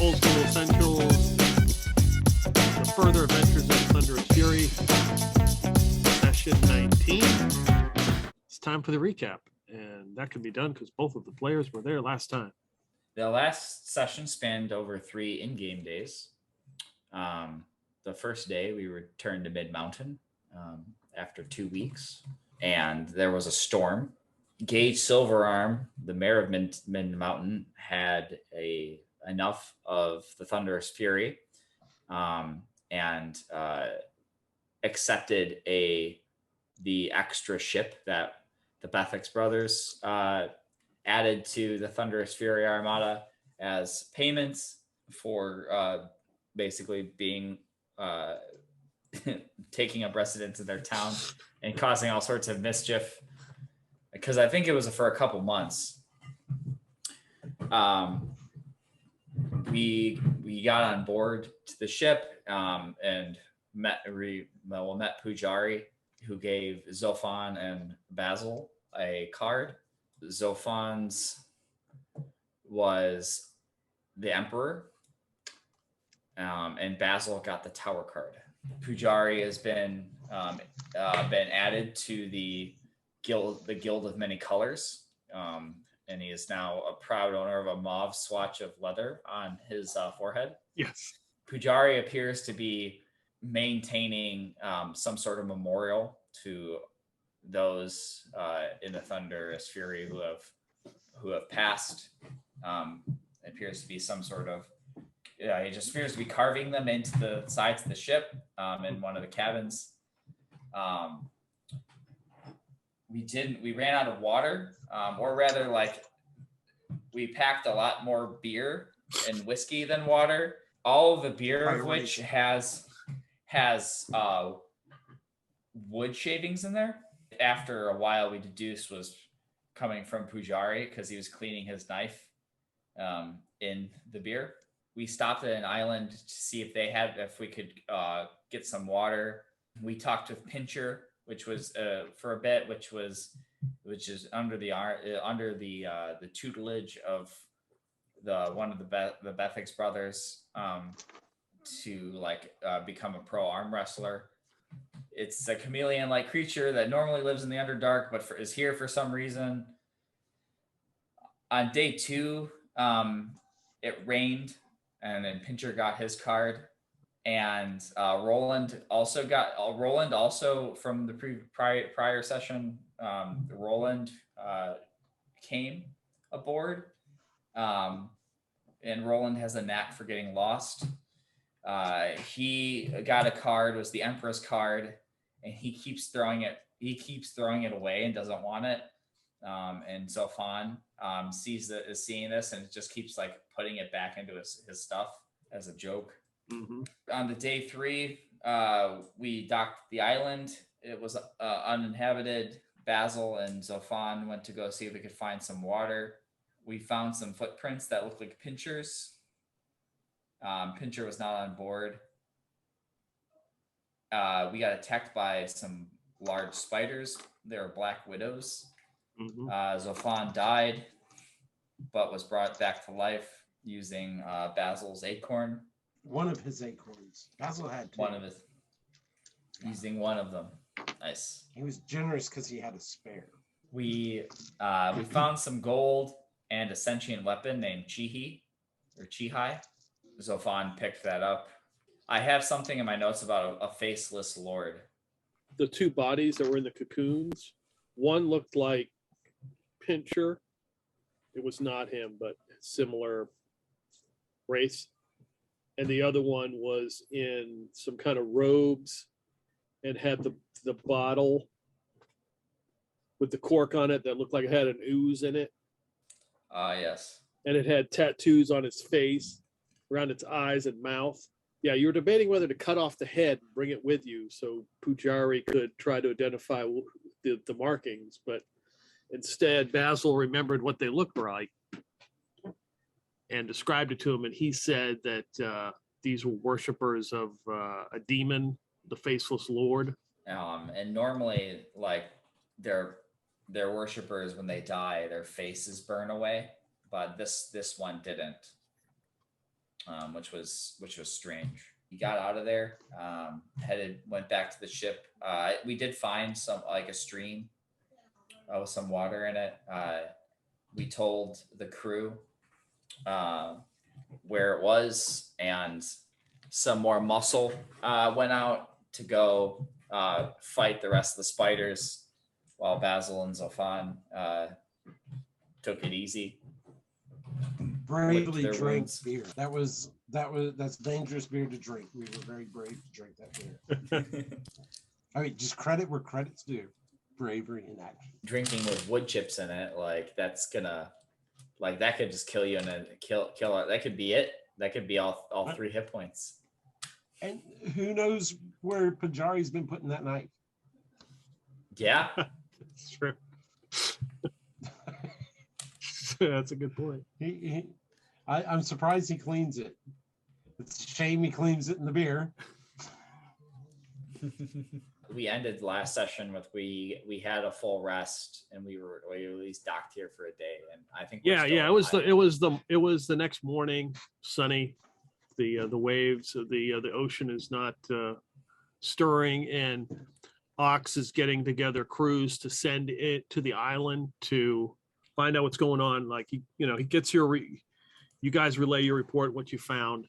Old School Essentials, The Further Adventures of Thunderous Fury, Session 19. It's time for the recap, and that can be done because both of the players were there last time. The last session spanned over 3 in-game days. The first day, we returned to Mid-Mountain after 2 weeks, and there was a storm. Gage Silverarm, the mayor of Mid-Mountain, had enough of the Thunderous Fury and accepted the extra ship that the Bethix brothers added to the Thunderous Fury Armada as payments for basically being taking up residence in their town and causing all sorts of mischief. Because I think it was for a couple months. We got on board to the ship and met Pujari, who gave Zorphan and Basil a card. Zorphan's was the Emperor, and Basil got the Tower card. Pujari has been added to the Guild of Many Colors, and he is now a proud owner of a mauve swatch of leather on his forehead. Yes. Pujari appears to be maintaining some sort of memorial to those in the Thunderous Fury who have passed. It appears to be some sort of he just appears to be carving them into the sides of the ship in one of the cabins. We ran out of water, or rather, we packed a lot more beer and whiskey than water. All of the beer of which has wood shavings in there. After a while, we deduced was coming from Pujari because he was cleaning his knife in the beer. We stopped at an island to see if we could get some water. We talked with Pincher, which was for a bit, which is under the tutelage of one of the Bethix brothers to become a pro arm wrestler. It's a chameleon-like creature that normally lives in the Underdark, but is here for some reason. On day 2, it rained, and then Pincher got his card. And Roland also from the prior session. Roland came aboard, and Roland has a knack for getting lost. He got a card, was the Empress card, and he keeps throwing it away and doesn't want it. And Zorphan is seeing this and just keeps putting it back into his stuff as a joke. Mm-hmm. On the day 3, we docked the island. It was uninhabited. Basil and Zorphan went to go see if we could find some water. We found some footprints that looked like Pincher's. Pincher was not on board. We got attacked by some large spiders. They were black widows. Mm-hmm. Zorphan died, but was brought back to life using Basil's acorn. One of his acorns. Basil had 2. Using one of them. Nice. He was generous because he had a spare. We found some gold and a sentient weapon named Chihai. Zorphan picked that up. I have something in my notes about a faceless lord. The 2 bodies that were in the cocoons, one looked like Pincher. It was not him, but similar race. And the other one was in some kind of robes and had the bottle with the cork on it that looked like it had an ooze in it. Yes. And it had tattoos on its face, around its eyes and mouth. Yeah, you were debating whether to cut off the head and bring it with you so Pujari could try to identify the markings, but instead Basil remembered what they looked like and described it to him, and he said that these were worshipers of a demon, the Faceless Lord. And normally, their worshipers, when they die, their faces burn away, but this one didn't. which was strange. He got out of there, went back to the ship. We did find a stream with some water in it. We told the crew where it was, and some more muscle went out to go fight the rest of the spiders, while Basil and Zorphan took it easy. Bravely drank beer. That's dangerous beer to drink. We were very brave to drink that beer. I mean, just credit where credit's due. Bravery in action. Drinking with wood chips in it, that's gonna, that could just kill you, and then kill it. That could be it. That could be all 3 hit points. And who knows where Pajari's been putting that knife? Yeah, That's true. That's a good point. I'm surprised he cleans it. It's a shame he cleans it in the beer. We ended last session with we had a full rest, and we at least docked here for a day, and I think it was the next morning, sunny. The waves of the ocean is not stirring, and Ox is getting together crews to send it to the island to find out what's going on. He gets you guys relay your report, what you found,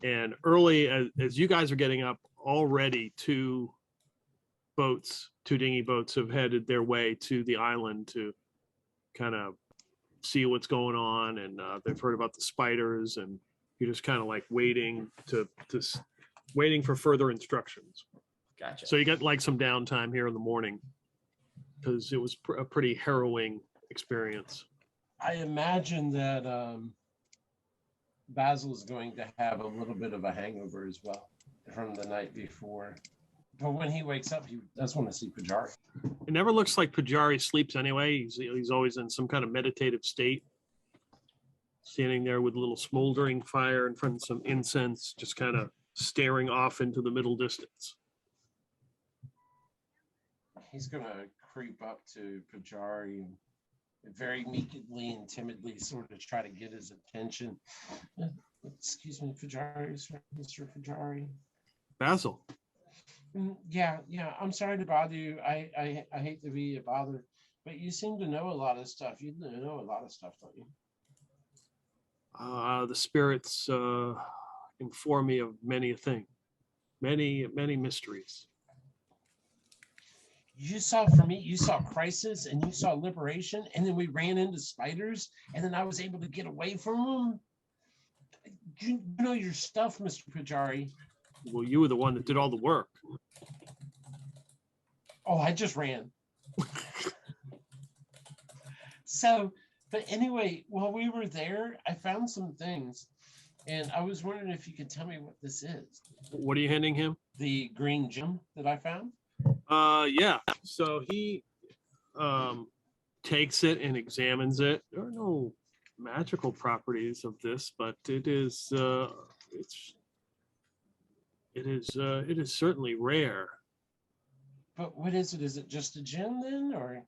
and early as you guys are getting up, already 2 dinghy boats have headed their way to the island to kind of see what's going on, and they've heard about the spiders, and you're just kind of waiting waiting for further instructions. Gotcha. So you got some downtime here in the morning, because it was a pretty harrowing experience. I imagine that Basil's going to have a little bit of a hangover as well from the night before. But when he wakes up, he does want to see Pajari. It never looks like Pajari sleeps anyway. He's always in some kind of meditative state, standing there with a little smoldering fire in front of some incense, just kind of staring off into the middle distance. He's going to creep up to Pajari and very meekly and timidly sort of try to get his attention. Excuse me, Pajari, Mr. Pajari. Basil. Yeah, I'm sorry to bother you. I hate to be a bother, but you seem to know a lot of stuff. You know a lot of stuff, don't you? The spirits inform me of many a thing, many mysteries. You saw crisis, and you saw liberation, and then we ran into spiders, and then I was able to get away from them. You know your stuff, Mr. Pajari. Well, you were the one that did all the work. Oh, I just ran. So, but anyway, while we were there, I found some things, and I was wondering if you could tell me what this is. What are you handing him? The green gem that I found. Yeah. So he takes it and examines it. There are no magical properties of this, but it is certainly rare. But what is it? Is it just a gem then, or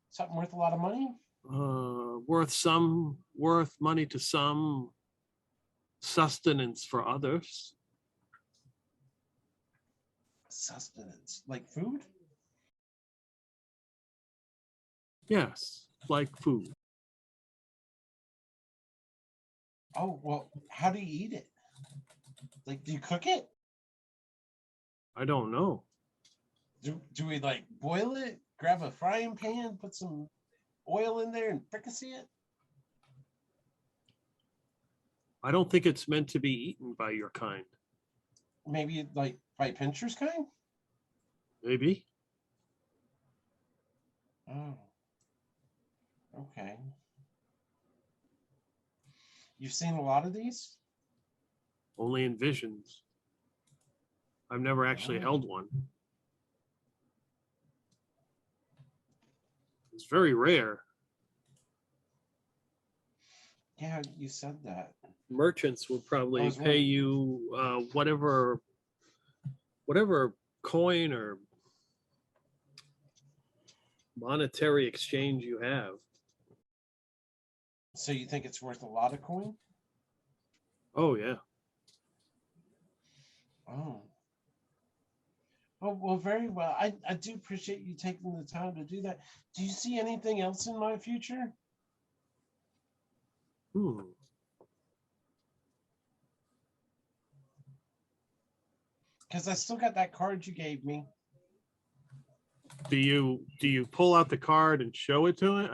something worth a lot of money? Worth money to some, sustenance for others. Sustenance, like food? Yes, like food. Oh, well, how do you eat it? Do you cook it? I don't know. Do we boil it, grab a frying pan, put some oil in there and fricassee it? I don't think it's meant to be eaten by your kind. Maybe by Pincher's kind? Maybe. Oh. Okay. You've seen a lot of these? Only in visions. I've never actually held one. It's very rare. Yeah, you said that. Merchants will probably pay you whatever coin or monetary exchange you have. So you think it's worth a lot of coin? Oh yeah. Oh. Oh, well, very well. I do appreciate you taking the time to do that. Do you see anything else in my future? Because I still got that card you gave me. Do you pull out the card and show it to it?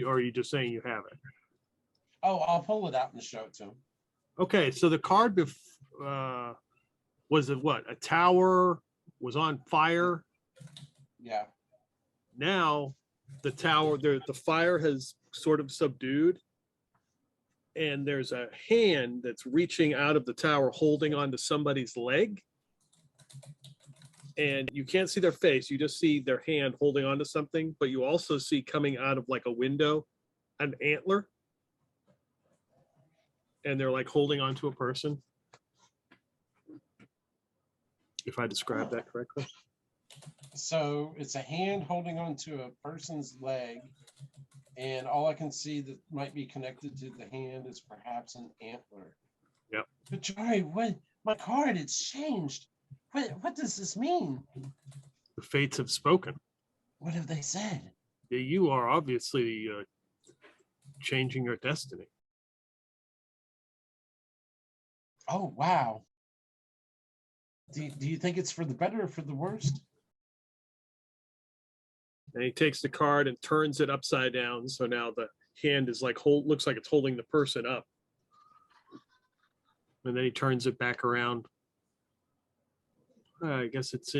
Or are you just saying you have it? Oh, I'll pull it out and show it to him. Okay, so the card was it what? A tower was on fire. Yeah. Now the tower, the fire has sort of subdued, and there's a hand that's reaching out of the tower holding onto somebody's leg. And you can't see their face, you just see their hand holding onto something, but you also see coming out of like a window an antler. And they're like holding onto a person. If I describe that correctly. So it's a hand holding onto a person's leg, and all I can see that might be connected to the hand is perhaps an antler. Yep. But Jari, what? My card, it's changed. What does this mean? The fates have spoken. What have they said? Yeah, you are obviously changing your destiny. Oh, wow. Do you think it's for the better or for the worst? And he takes the card and turns it upside down. So now the hand is like looks like it's holding the person up. And then he turns it back around. I guess it's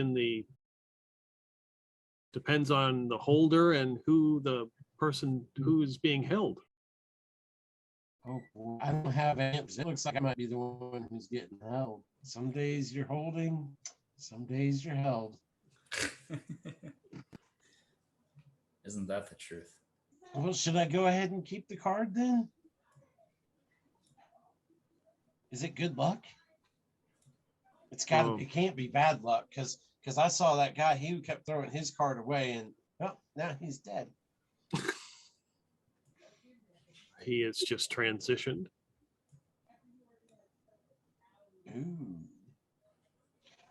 depends on the holder and who the person who is being held. Oh, I don't have amps. It looks like I might be the one who's getting held. Some days you're holding, some days you're held. Isn't that the truth? Well, should I go ahead and keep the card then? Is it good luck? It's got to. It can't be bad luck because I saw that guy. He kept throwing his card away, and now he's dead. He has just transitioned. Ooh.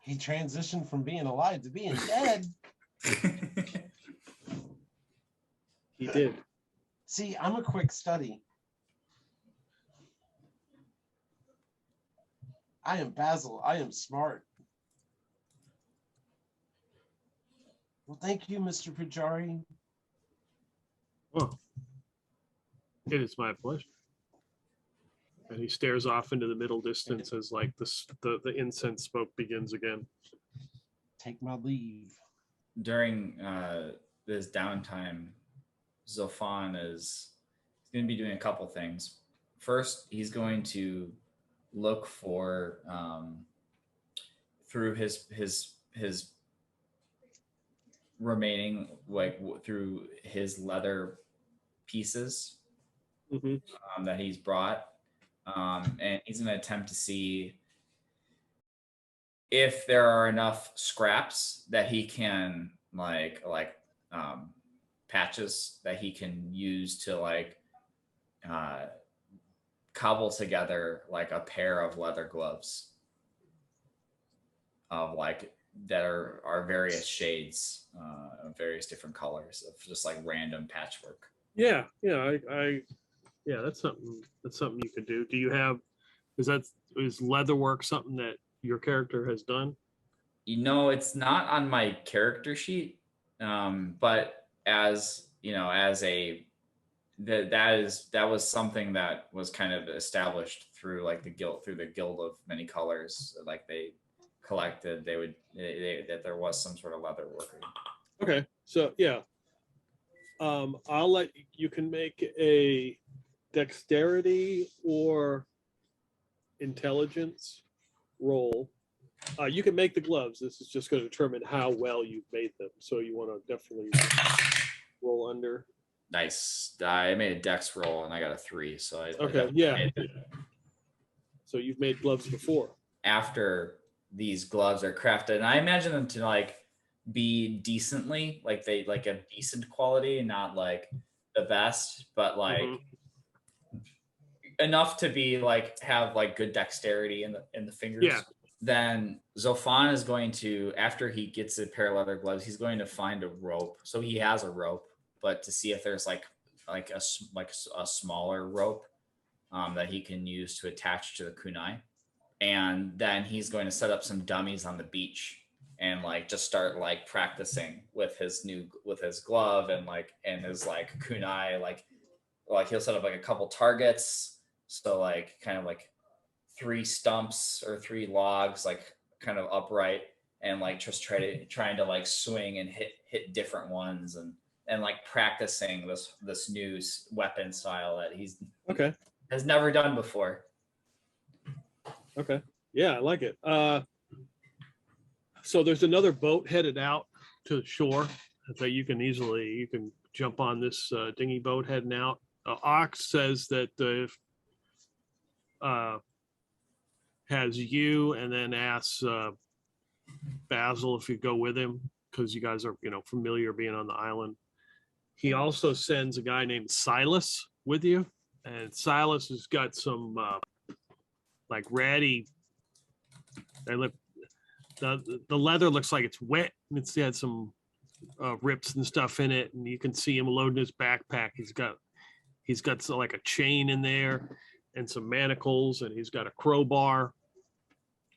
He transitioned from being alive to being dead. He did. See, I'm a quick study. I am Basil. I am smart. Well, thank you, Mr. Pujari. Oh, it is my pleasure. And he stares off into the middle distance as like the incense smoke begins again. Take my leave. During this downtime, Zorphan is going to be doing a couple things. First, he's going to look for through his remaining, like through his leather pieces that he's brought, and he's going to attempt to see if there are enough scraps that he can like patches that he can use to like cobble together like a pair of leather gloves of like that are various shades of various different colors of just like random patchwork. Yeah, that's something you could do. Do you have is leatherwork something that your character has done? You know, it's not on my character sheet, but as you know, as a that was something that was kind of established through like the guild of many colors. Like they collected, that there was some sort of leather worker. Okay, so yeah, I'll let you can make a dexterity or intelligence roll. You can make the gloves. This is just going to determine how well you've made them. So you want to definitely roll under. Nice. I made a dex roll and I got a 3. So yeah. So you've made gloves before. After these gloves are crafted, and I imagine them to like be decently, like they like a decent quality, not like the best, but like enough to be like have like good dexterity in the fingers. Yeah. Then Zorphan is going to, after he gets a pair of leather gloves, he's going to find a rope. So he has a rope, but to see if there's like a smaller rope that he can use to attach to the kunai. And then he's going to set up some dummies on the beach and like just start like practicing with his glove and his like kunai, like he'll set up like a couple targets. So like kind of like 3 stumps or 3 logs, like kind of upright, and like just trying to like swing and hit different ones and like practicing this new weapon style that he's has never done before. Okay. Yeah, I like it. So there's another boat headed out to the shore that you can jump on this dinghy boat heading out. Ox says that has you, and then asks Basil if you go with him because you guys are familiar being on the island. He also sends a guy named Silas with you, and Silas has got some like ratty. The leather looks like it's wet. It's had some rips and stuff in it, and you can see him loading his backpack. He's got like a chain in there and some manacles, and he's got a crowbar.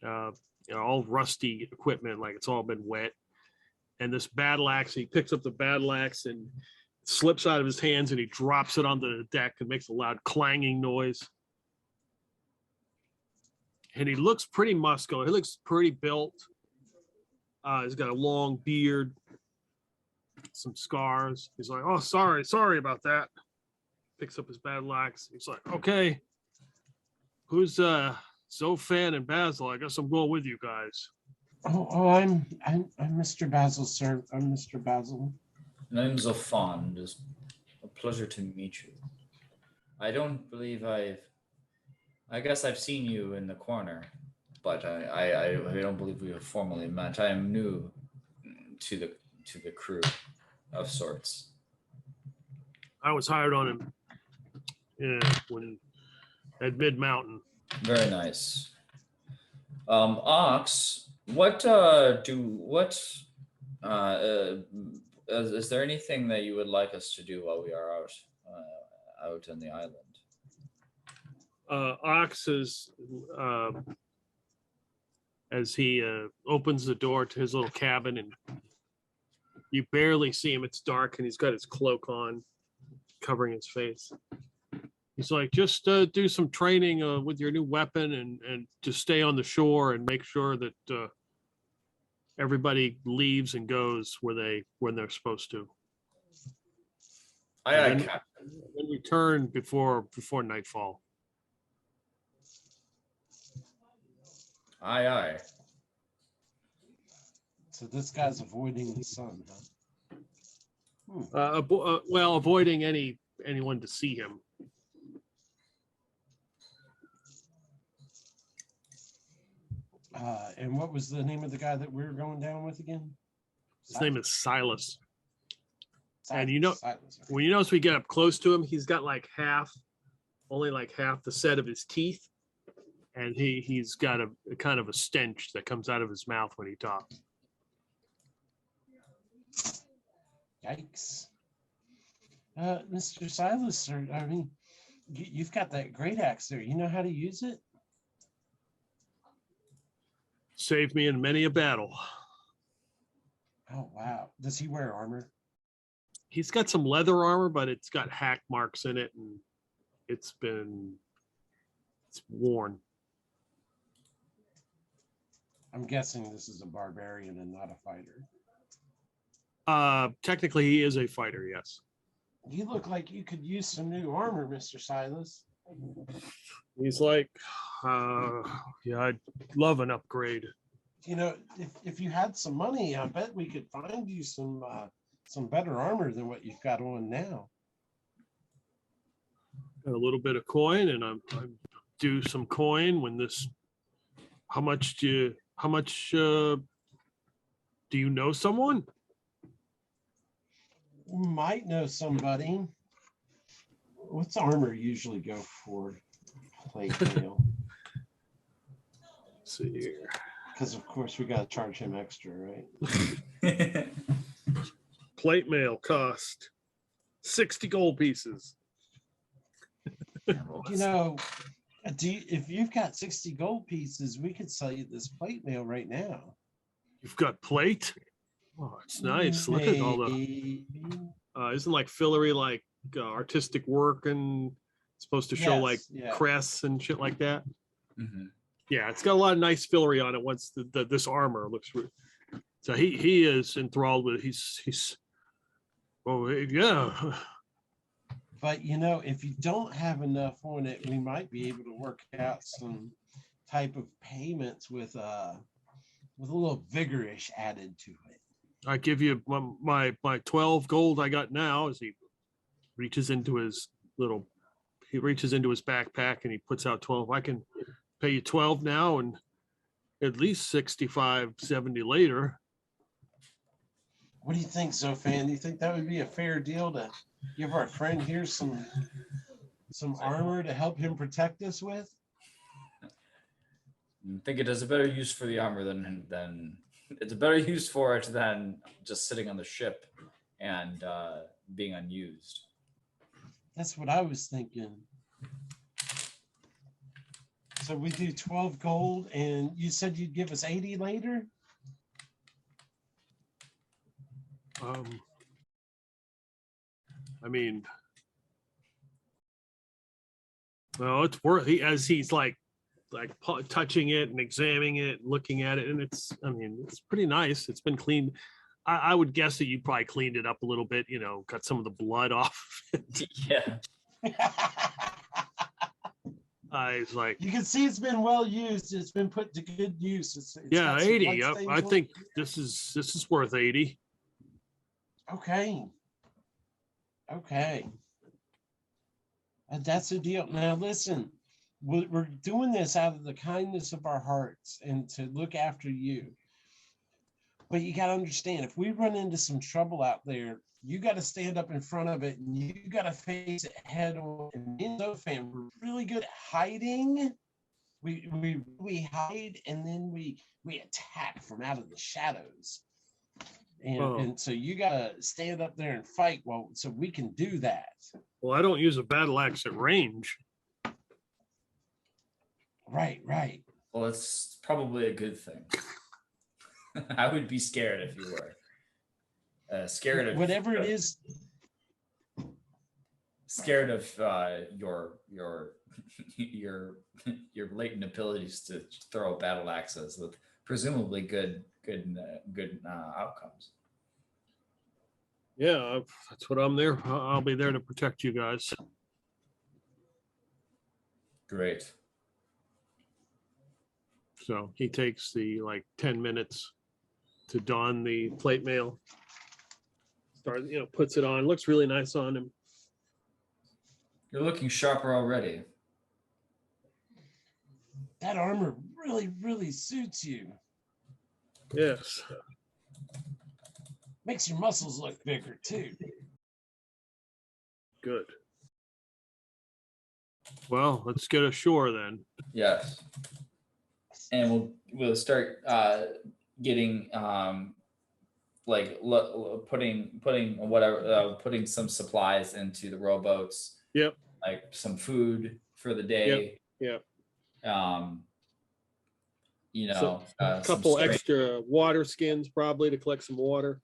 All rusty equipment, like it's all been wet. And this battle axe, he picks up the battle axe and slips out of his hands, and he drops it onto the deck and makes a loud clanging noise. And he looks pretty muscular. He looks pretty built. He's got a long beard, some scars. He's like, "Oh, sorry about that." Picks up his battle axe. He's like, "Okay, who's Zorphan and Basil? I guess I'm going with you guys." I'm Mr. Basil, sir. I'm Mr. Basil. My name's Zorphan. It's a pleasure to meet you. I don't believe I guess I've seen you in the corner, but I don't believe we have formally met. I am new to the crew of sorts. I was hired on him when at Mid Mountain. Very nice. Ox, is there anything that you would like us to do while we are out on the island? Ox is, as he opens the door to his little cabin, and you barely see him. It's dark, and he's got his cloak on, covering his face. He's like, just do some training with your new weapon, and just stay on the shore and make sure that everybody leaves and goes when they're supposed to. Aye, Captain. And return before nightfall. Aye. So this guy's avoiding the sun, huh? Well, avoiding anyone to see him. And what was the name of the guy that we were going down with again? His name is Silas. And Silas. when you notice we get up close to him, he's got only half the set of his teeth. And he's got a kind of a stench that comes out of his mouth when he talks. Yikes. Mr. Silas, sir, I mean, you've got that great axe there. You know how to use it? Saved me in many a battle. Oh, wow. Does he wear armor? He's got some leather armor, but it's got hack marks in it, and it's worn. I'm guessing this is a barbarian and not a fighter. Technically, he is a fighter, yes. You look like you could use some new armor, Mr. Silas. He's like, yeah, I'd love an upgrade. You know, if you had some money, I bet we could find you some better armor than what you've got on now. Got a little bit of coin, and I'm due some coin when this. How much do you know someone? Might know somebody. What's armor usually go for? plate mail. Let's see here. Because of course we gotta charge him extra, right? Plate mail cost 60 gold pieces. You know, if you've got 60 gold pieces, we could sell you this plate mail right now. You've got plate? Oh, it's nice. Look at all the isn't like fillery like artistic work and supposed to show like crests and shit like that. Mm-hmm. Yeah, it's got a lot of nice fillery on it. Once this armor looks so he is enthralled with he's oh yeah. But you know, if you don't have enough on it, we might be able to work out some type of payments with a little vigorish added to it. I give you my 12 gold I got now as he reaches into his backpack and he puts out 12. I can pay you 12 now and at least 65, 70 later. What do you think, Zorphan? Do you think that would be a fair deal to give our friend here some armor to help him protect us with? I think it has a better use for the armor than it's a better use for it than just sitting on the ship and being unused. That's what I was thinking. So we do 12 gold, and you said you'd give us 80 later? I mean, well, it's worth as he's like touching it and examining it, and looking at it, and it's pretty nice. It's been cleaned. I would guess that you probably cleaned it up a little bit, got some of the blood off. Yeah. It's like you can see it's been well used. It's been put to good use. It's 80. I think this is worth 80. Okay. And that's the deal. Now listen, we're doing this out of the kindness of our hearts and to look after you. But you got to understand, if we run into some trouble out there, you got to stand up in front of it and you got to face it head on. And me and Zorphan, we're really good at hiding. We hide and then we attack from out of the shadows. And so you got to stand up there and fight so we can do that. Well, I don't use a battle axe at range. Right. Well, it's probably a good thing. I would be scared if you were. Scared of whatever it is. Scared of your latent abilities to throw battle axes with presumably good outcomes. Yeah, that's what I'm there. I'll be there to protect you guys. Great. So he takes the 10 minutes to don the plate mail. Puts it on. Looks really nice on him. You're looking sharper already. That armor really, really suits you. Yes. Makes your muscles look bigger too. Good. Well, let's get ashore then. Yes. And we'll start getting putting some supplies into the rowboats. Yep. Like some food for the day. Yep. A couple extra water skins probably to collect some water.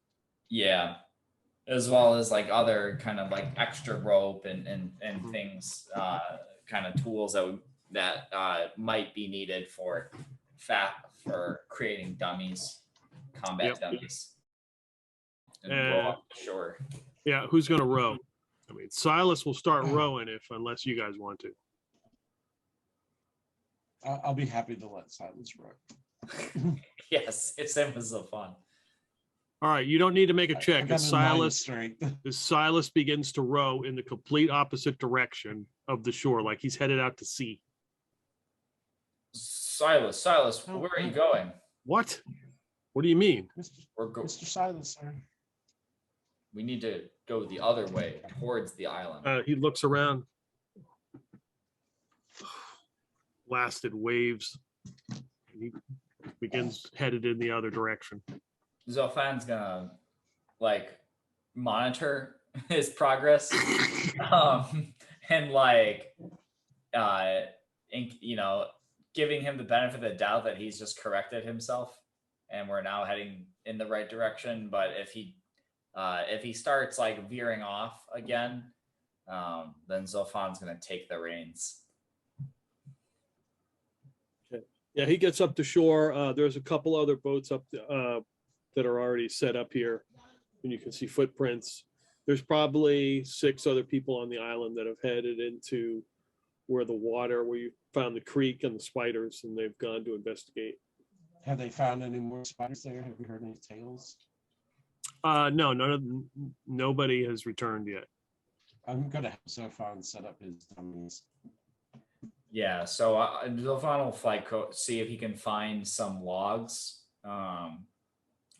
Yeah. As well as other kind of extra rope and things, kind of tools that might be needed for creating dummies, combat dummies. And row up the shore. Yeah, who's gonna row? I mean, Silas will start rowing unless you guys want to. I'll be happy to let Silas row. Yes, it's so fun. All right, you don't need to make a check. As Silas begins to row in the complete opposite direction of the shore, like he's headed out to sea. Silas, where are you going? What? What do you mean? Mr. Silas, sir. We need to go the other way towards the island. He looks around. blasted waves. He begins headed in the other direction. Zophan's gonna like monitor his progress, and like, giving him the benefit of the doubt that he's just corrected himself, and we're now heading in the right direction. But if he starts like veering off again, then Zophan's gonna take the reins. Okay. Yeah, he gets up to shore. There's a couple other boats up that are already set up here, and you can see footprints. There's probably 6 other people on the island that have headed into where you found the creek and the spiders, and they've gone to investigate. Have they found any more spiders there? Have you heard any tales? No, nobody has returned yet. I'm gonna have Zorphan set up his dummies. Yeah, so Zorphan will like see if he can find some logs,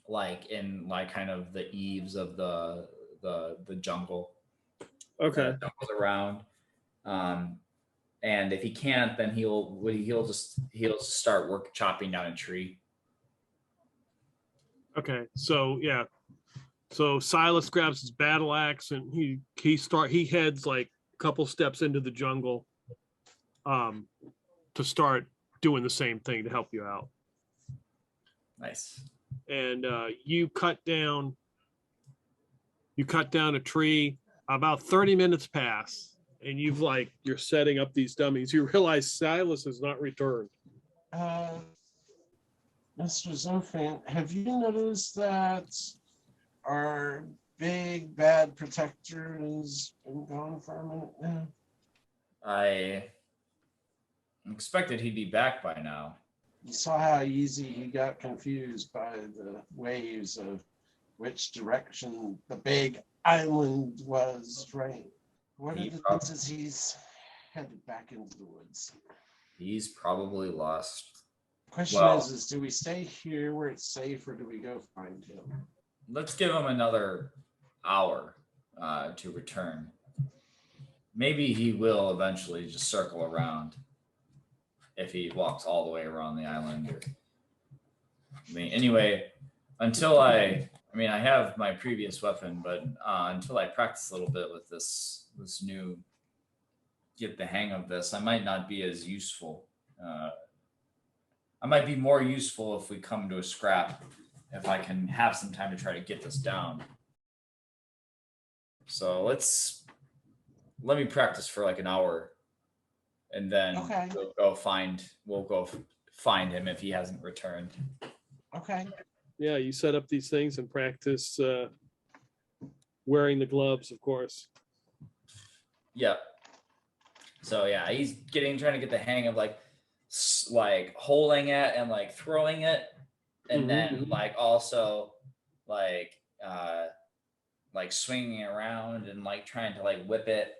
like in like kind of the eaves of the jungle. Okay. Jungles around. And if he can't, then he'll just start chopping down a tree. Okay, so yeah, so Silas grabs his battle axe and he heads like a couple steps into the jungle, to start doing the same thing to help you out. Nice. And you cut down a tree. About 30 minutes pass, and you're setting up these dummies. You realize Silas has not returned. Mr. Zorphan, have you noticed that our big bad protector has been gone for a minute now? I expected he'd be back by now. You saw how easy he got confused by the waves of which direction the big island was, right? What are the chances he's headed back into the woods? He's probably lost. Question is do we stay here where it's safe, or do we go find him? Let's give him another hour to return. Maybe he will eventually just circle around if he walks all the way around the island. Anyway, until I have my previous weapon, but until I practice a little bit with this new, get the hang of this, I might not be as useful. I might be more useful if we come to a scrap, if I can have some time to try to get this down. So let me practice for like an hour, and then we'll go find him if he hasn't returned. Okay. Yeah, you set up these things and practice wearing the gloves, of course. Yep. So yeah, he's trying to get the hang of like holding it and like throwing it, and then like also like swinging around and like trying to like whip it,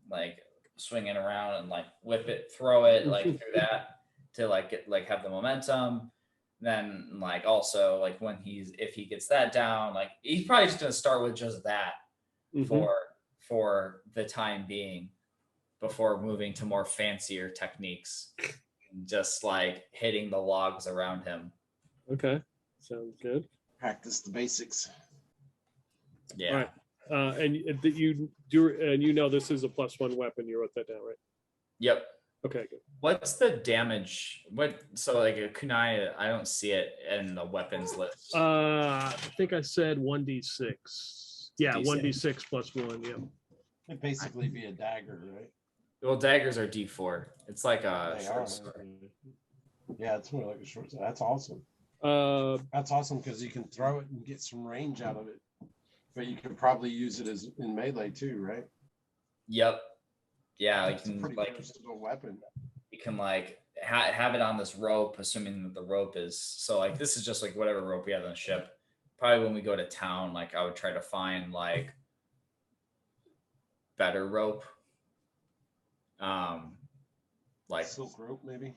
like swinging around and like whip it, throw it like through that to like get like have the momentum. Then like also like if he gets that down, like he's probably just gonna start with just that for the time being, before moving to more fancier techniques, just like hitting the logs around him. Okay, sounds good. Practice the basics. Yeah. All right. And you do, and you know this is a +1 weapon. You wrote that down, right? Yep. Okay, good. What's the damage? So like a kunai, I don't see it in the weapons list. I think I said 1d6. Yeah, D6. 1d6 +1. Yeah. It'd basically be a dagger, right? Well, daggers are D4. It's like a They short are. sword. Yeah, it's more like a short sword. That's awesome. Uh, That's awesome because you can throw it and get some range out of it. But you could probably use it as in melee too, right? Yep. Yeah, It's a pretty versatile weapon. You can like have it on this rope, assuming that the rope is so like this is just like whatever rope we have on the ship. Probably when we go to town, like I would try to find like better rope. Like silk rope, maybe.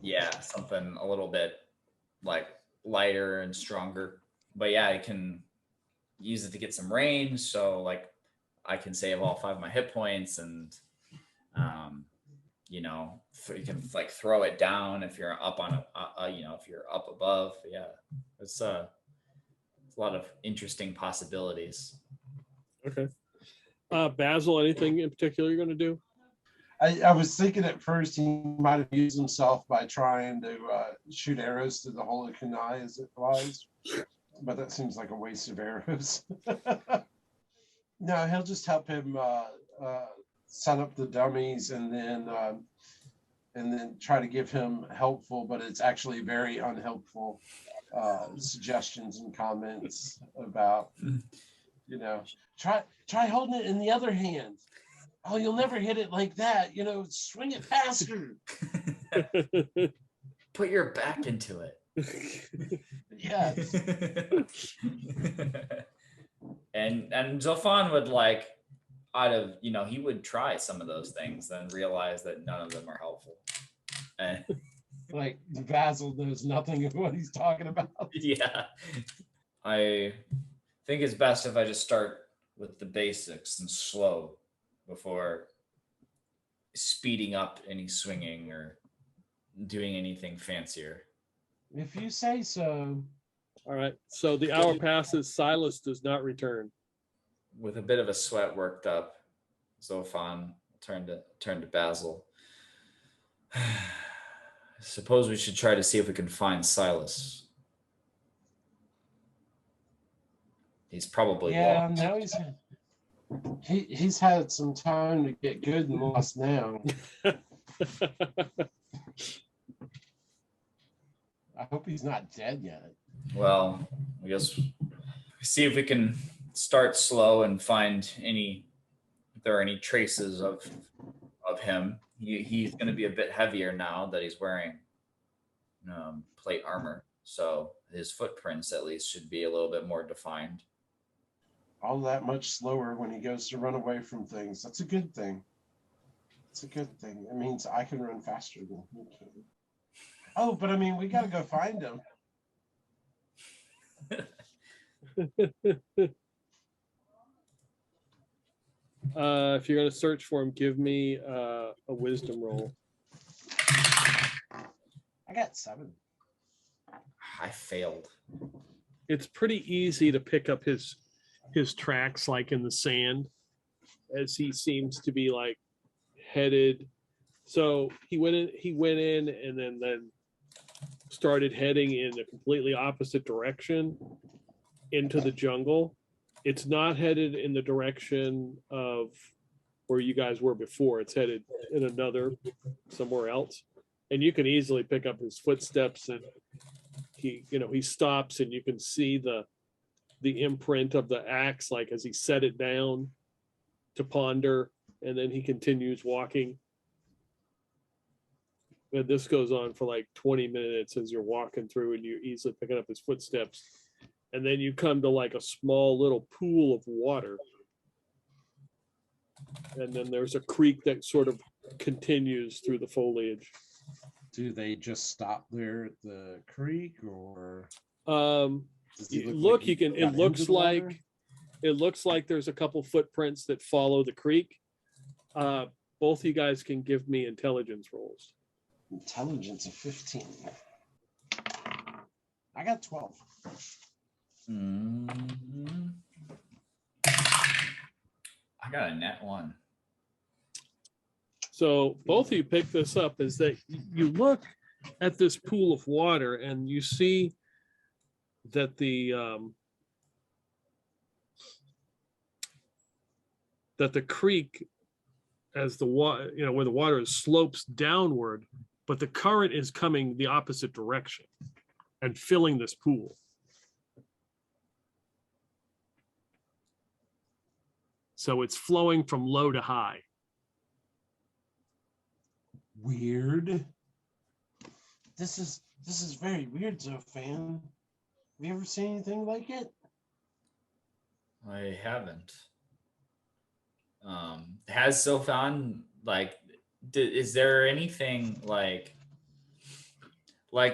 Yeah, something a little bit like lighter and stronger. But yeah, I can use it to get some range, so like I can save all 5 of my hit points, and you can like throw it down if you're up on if you're up above. Yeah, it's a lot of interesting possibilities. Okay. Basil, anything in particular you're going to do? I was thinking at first he might have used himself by trying to shoot arrows through the hole of kunai as it flies, but that seems like a waste of arrows. No, he'll just help him set up the dummies and then try to give him helpful, but it's actually very unhelpful suggestions and comments about, try holding it in the other hand. Oh, you'll never hit it like that. Swing it faster. Put your back into it. Yes. and Zorphan would he would try some of those things, then realize that none of them are helpful. And like Basil knows nothing of what he's talking about. Yeah. I think it's best if I just start with the basics and slow before speeding up any swinging or doing anything fancier. If you say so. All right. So the hour passes. Silas does not return. With a bit of a sweat worked up, Zorphan turned to Basil. Suppose we should try to see if we can find Silas. He's probably lost. Now he's had some time to get good and lost now. I hope he's not dead yet. Well, I guess see if we can start slow and find if there are any traces of him. He's going to be a bit heavier now that he's wearing plate armor, so his footprints at least should be a little bit more defined. All that much slower when he goes to run away from things. That's a good thing. It's a good thing. It means I can run faster than he can. Oh, but I mean, we got to go find him. If you're going to search for him, give me a wisdom roll. I got 7. I failed. It's pretty easy to pick up his tracks, like in the sand, as he seems to be like headed. So he went in and then started heading in a completely opposite direction into the jungle. It's not headed in the direction of where you guys were before. It's headed in somewhere else. And you can easily pick up his footsteps, and he stops, and you can see the imprint of the axe, like as he set it down to ponder, and then he continues walking. And this goes on for like 20 minutes as you're walking through, and you're easily picking up his footsteps. And then you come to like a small little pool of water. And then there's a creek that sort of continues through the foliage. Do they just stop there at the creek, or it looks like there's a couple footprints that follow the creek. Both of you guys can give me intelligence rolls. Intelligence of 15. I got 12. Mm-hmm. I got a net 1. So both of you pick this up, is that you look at this pool of water and you see that the creek, as the water, where the water is, slopes downward, but the current is coming the opposite direction and filling this pool. So it's flowing from low to high. Weird. This is very weird, Zorphan. Have you ever seen anything like it? I haven't. Has Zorphan, is there anything like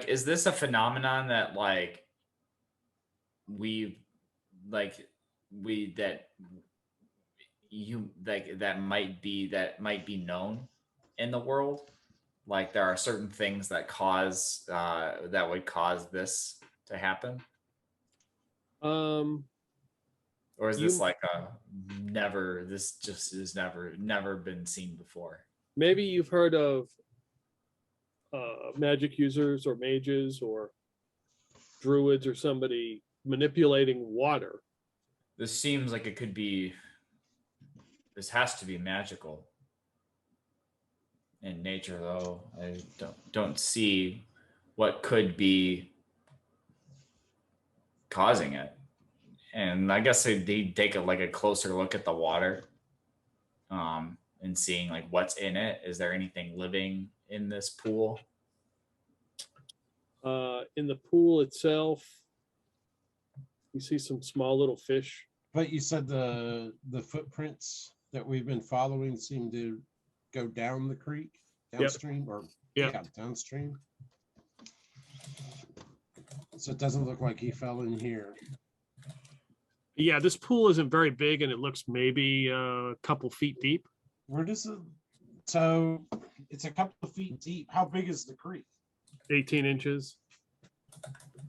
is this a phenomenon that that might be known? in the world? Like there are certain things that cause that would cause this to happen? Or is this like a never? This just is never been seen before. Maybe you've heard of magic users or mages or druids or somebody manipulating water. This seems like it could be. This has to be magical in nature, though. I don't see what could be causing it. And I guess they take a closer look at the water, and seeing like what's in it. Is there anything living in this pool? In the pool itself, you see some small little fish. But you said the footprints that we've been following seem to go down the creek, downstream, or downstream. So it doesn't look like he fell in here. Yeah, this pool isn't very big, and it looks maybe a couple feet deep. Where does it? So it's a couple of feet deep. How big is the creek? 18 inches.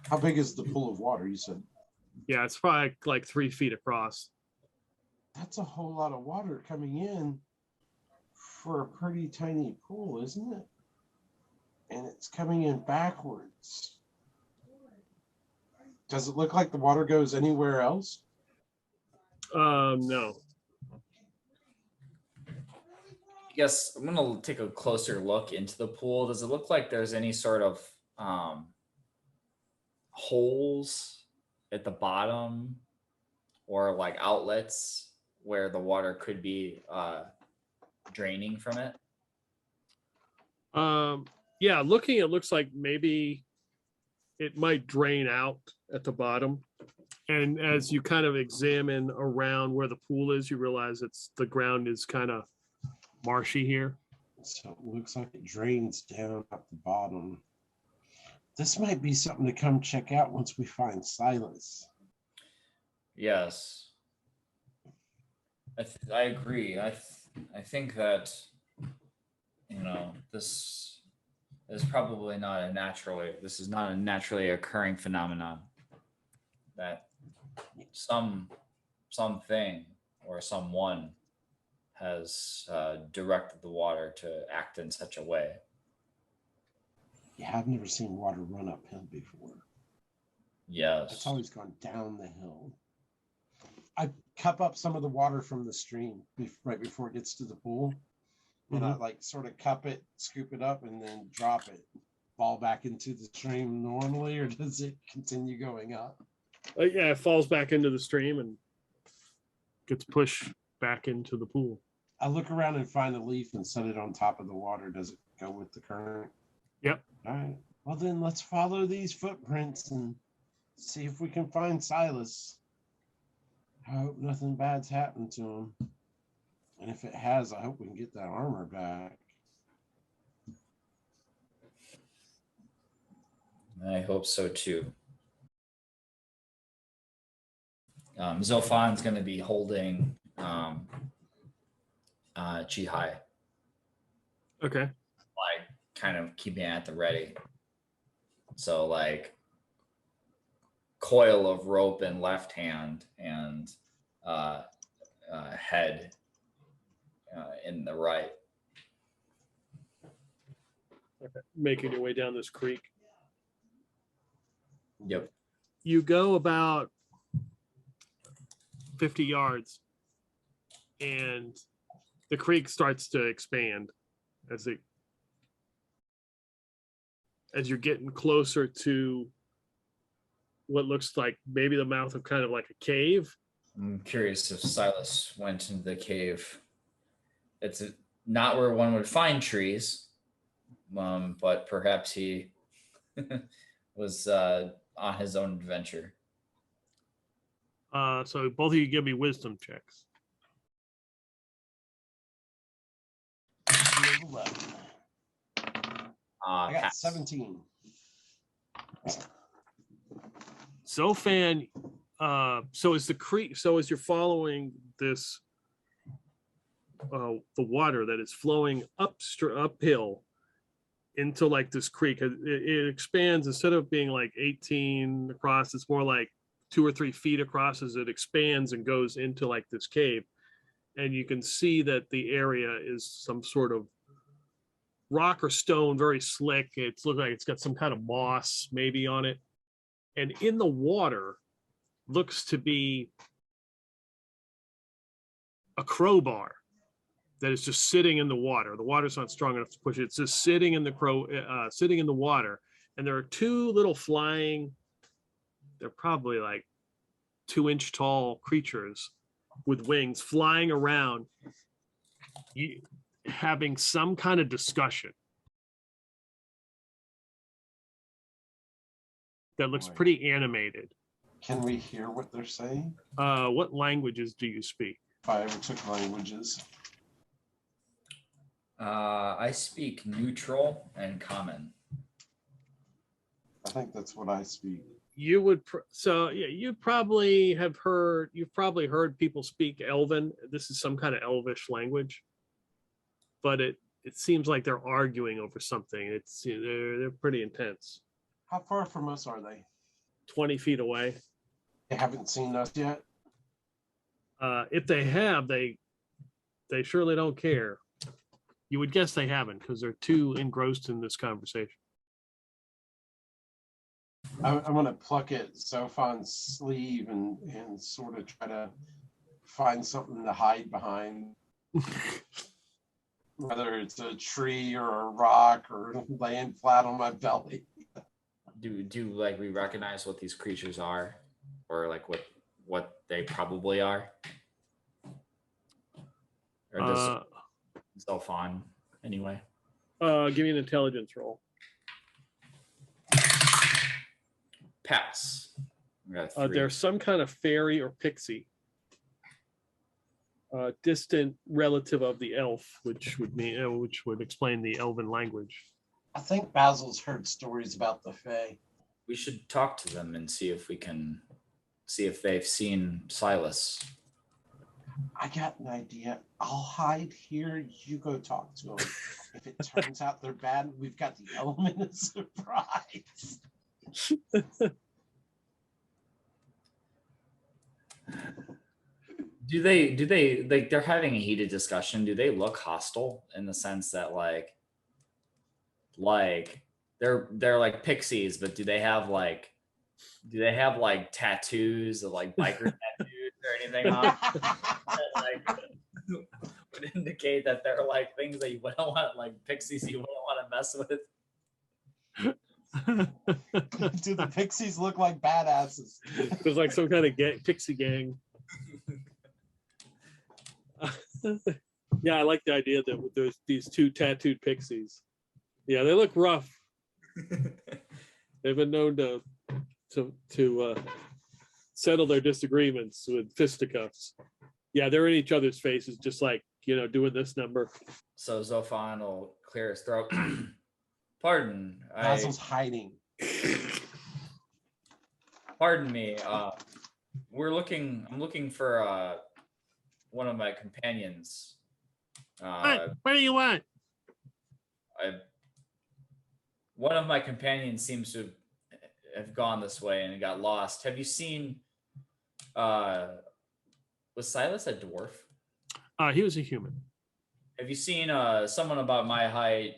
How big is the pool of water? You said. Yeah, it's probably like 3 feet across. That's a whole lot of water coming in for a pretty tiny pool, isn't it? And it's coming in backwards. Does it look like the water goes anywhere else? No. Yes, I'm gonna take a closer look into the pool. Does it look like there's any sort of holes at the bottom or like outlets where the water could be draining from it? Yeah, looking, it looks like maybe it might drain out at the bottom. And as you kind of examine around where the pool is, you realize the ground is kind of marshy here. So it looks like it drains down at the bottom. This might be something to come check out once we find Silas. Yes, I agree. I think that this is probably not a naturally occurring phenomenon. That something or someone has directed the water to act in such a way. Yeah, I've never seen water run uphill before. Yes. It's always gone down the hill. I cup up some of the water from the stream right before it gets to the pool. And I like sort of cup it, scoop it up, and then drop it. Fall back into the stream normally, or does it continue going up? Yeah, it falls back into the stream and gets pushed back into the pool. I look around and find a leaf and set it on top of the water. Does it go with the current? Yep. All right. Well, then let's follow these footprints and see if we can find Silas. I hope nothing bad's happened to him. And if it has, I hope we can get that armor back. I hope so too. Zorphan's going to be holding Chihai. Okay. Like kind of keeping it at the ready. So like coil of rope in left hand and head in the right. Okay. Making your way down this creek. Yep. You go about 50 yards and the creek starts to expand as you're getting closer to what looks like maybe the mouth of kind of like a cave. I'm curious if Silas went into the cave. It's not where one would find trees, but perhaps he was on his own adventure. So both of you give me wisdom checks. 11. I got Pass. 17. Zorphan, so as the creek, so as you're following this the water that is flowing uphill into like this creek. It expands. Instead of being like 18 across, it's more like 2 or 3 feet across as it expands and goes into like this cave. And you can see that the area is some sort of rock or stone, very slick. It's looking like it's got some kind of moss maybe on it. And in the water looks to be a crowbar that is just sitting in the water. The water's not strong enough to push it. It's just sitting in the sitting in the water. And there are 2 little flying, they're probably like 2-inch tall creatures with wings flying around, having some kind of discussion that looks pretty animated. Can we hear what they're saying? What languages do you speak? If I ever took languages. I speak neutral and common. I think that's what I speak. You would you probably have heard, you've probably heard people speak Elven. This is some kind of Elvish language, but it seems like they're arguing over something. It's they're pretty intense. How far from us are they? 20 feet away. They haven't seen us yet. If they have, they surely don't care. You would guess they haven't because they're too engrossed in this conversation. I'm going to pluck at Zorphan's sleeve and sort of try to find something to hide behind. Whether it's a tree or a rock or laying flat on my belly. Do like we recognize what these creatures are, or like what they probably are? Or does Zorphan anyway? Give me an intelligence roll. Pass. There's some kind of fairy or pixie, distant relative of the elf, which would explain the Elven language. I think Basil's heard stories about the Fae. We should talk to them and see if they've seen Silas. I got an idea. I'll hide here. You go talk to them. If it turns out they're bad, we've got the element of surprise. Do they like they're having a heated discussion? Do they look hostile in the sense that like they're like pixies, but do they have like tattoos of like biker tattoos or anything on that like would indicate that they're like things that you wouldn't want, like pixies you wouldn't want to mess with? Do the pixies look like badasses? There's like some kind of pixie gang. Yeah, I like the idea that there's these 2 tattooed pixies. Yeah, they look rough. They've been known to settle their disagreements with fisticuffs. Yeah, they're in each other's faces, just like, doing this number. So Zorphan will clear his throat. Pardon. Basil's hiding. Pardon me. I'm looking for one of my companions. What do you want? One of my companions seems to have gone this way and got lost. Have you seen? Was Silas a dwarf? He was a human. Have you seen someone about my height,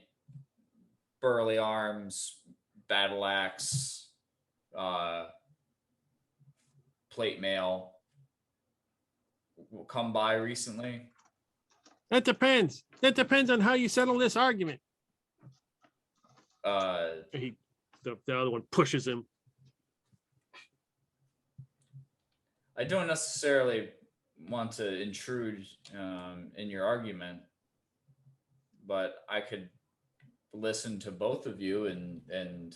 burly arms, battle axe, plate mail, come by recently? That depends. That depends on how you settle this argument. The other one pushes him. I don't necessarily want to intrude in your argument, but I could listen to both of you and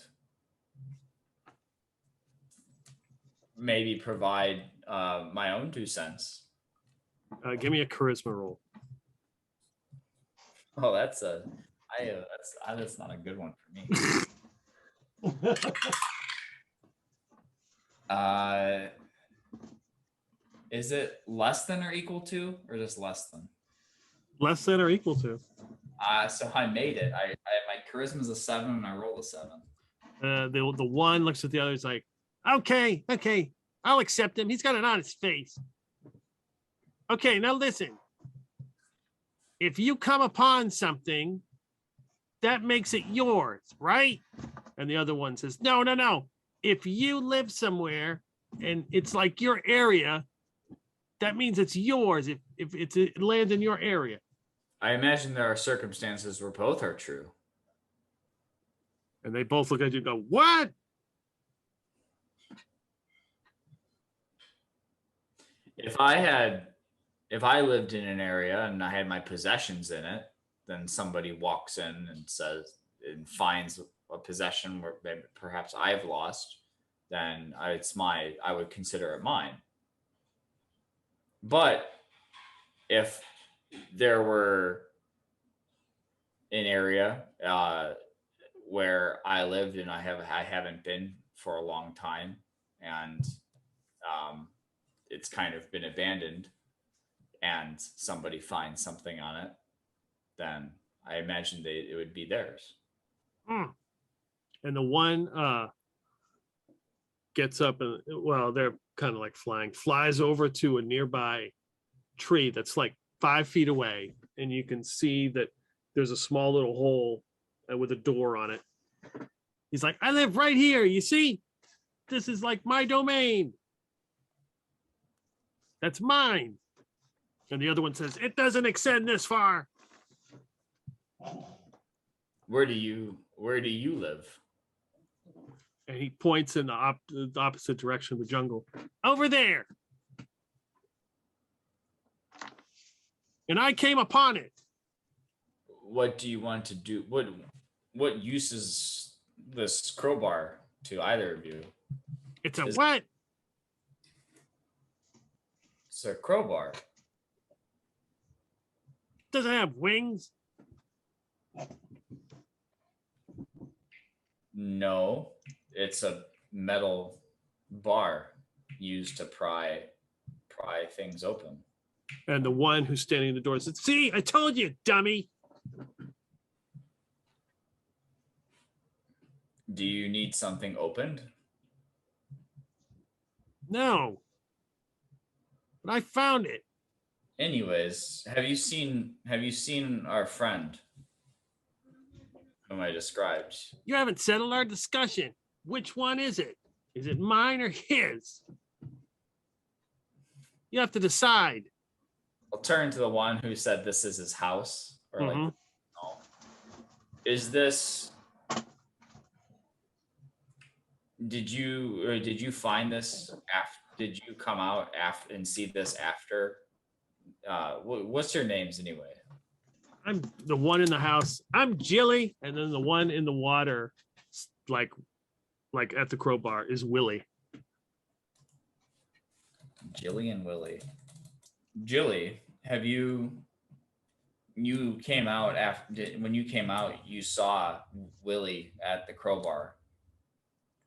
maybe provide my own 2 cents. Give me a charisma roll. Oh, that's not a good one for me. Is it less than or equal to, or just less than? Less than or equal to. So I made it. My charisma's a 7 and I rolled a 7. The one looks at the other. Is like, okay, I'll accept him. He's got an honest face. Okay, now listen. If you come upon something, that makes it yours, right? And the other one says, no. If you live somewhere and it's like your area, that means it's yours. If it lands in your area. I imagine there are circumstances where both are true. And they both look at you and go, what? If I lived in an area and I had my possessions in it, then somebody walks in and says and finds a possession where perhaps I've lost, then I would consider it mine. But if there were an area where I lived and I haven't been for a long time, and it's kind of been abandoned, and somebody finds something on it, then I imagine it would be theirs. And the one gets up and, well, they're kind of like flies over to a nearby tree that's like 5 feet away, and you can see that there's a small little hole with a door on it. He's like, I live right here. You see, this is like my domain. That's mine. And the other one says, it doesn't extend this far. Where do you live? And he points in the opposite direction of the jungle. Over there. And I came upon it. What do you want to do? What use is this crowbar to either of you? It's what? It's a crowbar. Does it have wings? No, it's a metal bar used to pry things open. And the one who's standing in the door says, see, I told you, dummy. Do you need something opened? No. But I found it. Anyways, have you seen our friend whom I described? You haven't settled our discussion. Which one is it? Is it mine or his? You have to decide. I'll turn to the one who said this is his house, or like, no. Is this? Did you find this after? Did you come out after and see this after? What's your names anyway? I'm the one in the house. I'm Jilly, and then the one in the water, like at the crowbar, is Willie. Jilly and Willie. Jilly, have you came out after when you came out? You saw Willie at the crowbar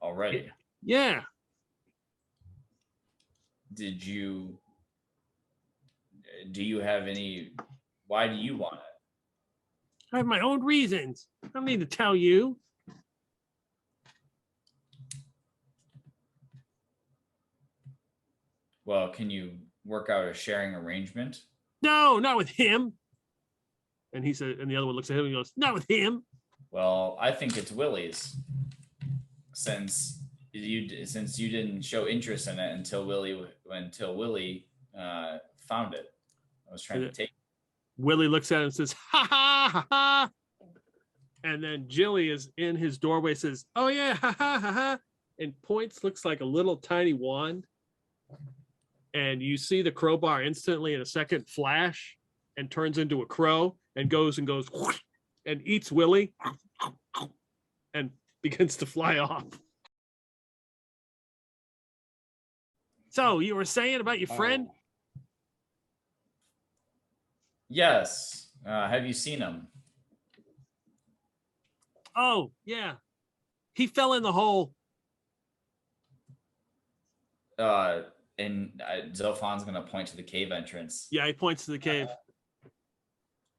already. Yeah. Do you have any? Why do you want it? I have my own reasons. I don't need to tell you. Well, can you work out a sharing arrangement? No, not with him. And he said, and the other one looks at him and goes, not with him. Well, I think it's Willie's. Since you didn't show interest in it until Willie found it. I was trying to take. Willie looks at him and says, ha ha ha ha. And then Jilly is in his doorway, says, oh yeah, ha ha ha ha. And points, looks like a little tiny wand. And you see the crowbar instantly in a second flash and turns into a crow and goes and eats Willie and begins to fly off. So you were saying about your friend? Yes. Have you seen him? Oh, yeah. He fell in the hole. And Zophan's going to point to the cave entrance. Yeah, he points to the cave.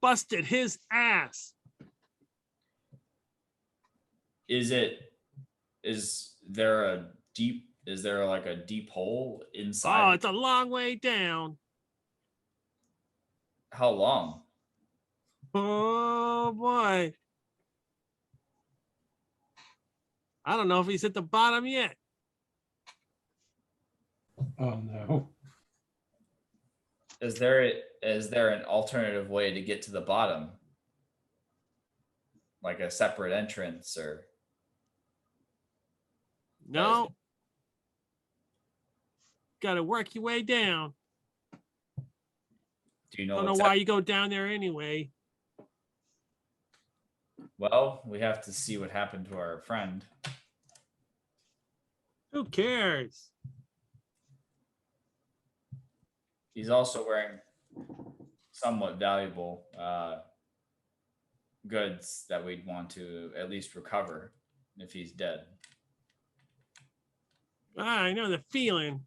busted his ass. Is there like a deep hole inside? Oh, it's a long way down. How long? Oh boy. I don't know if he's at the bottom yet. Oh no. Is there an alternative way to get to the bottom? Like a separate entrance or No. Got to work your way down. do you know? I don't know why you go down there anyway. Well, we have to see what happened to our friend. Who cares? He's also wearing somewhat valuable goods that we'd want to at least recover if he's dead. I know the feeling.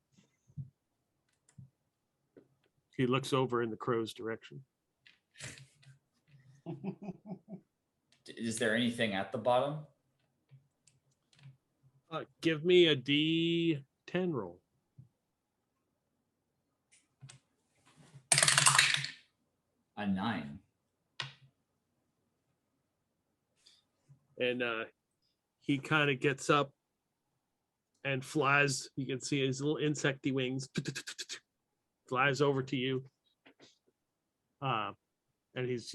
He looks over in the crow's direction. Is there anything at the bottom? Give me a D10 roll. A 9. And he kind of gets up and flies. You can see his little insecty wings. Flies over to you. And he's,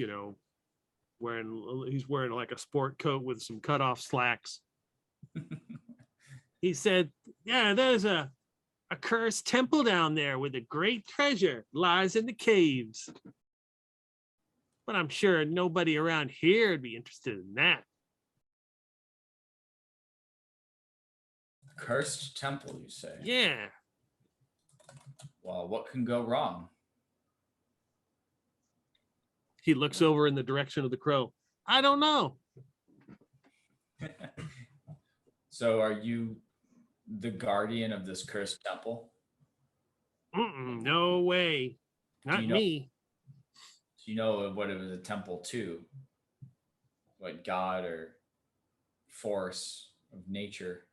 wearing like a sport coat with some cutoff slacks. He said, yeah, there's a cursed temple down there with a great treasure lies in the caves. But I'm sure nobody around here would be interested in that. Cursed temple, you say? Yeah. Well, what can go wrong? He looks over in the direction of the crow. I don't know. So are you the guardian of this cursed temple? No way. Not me. Do you know what it was a temple to? What god or force of nature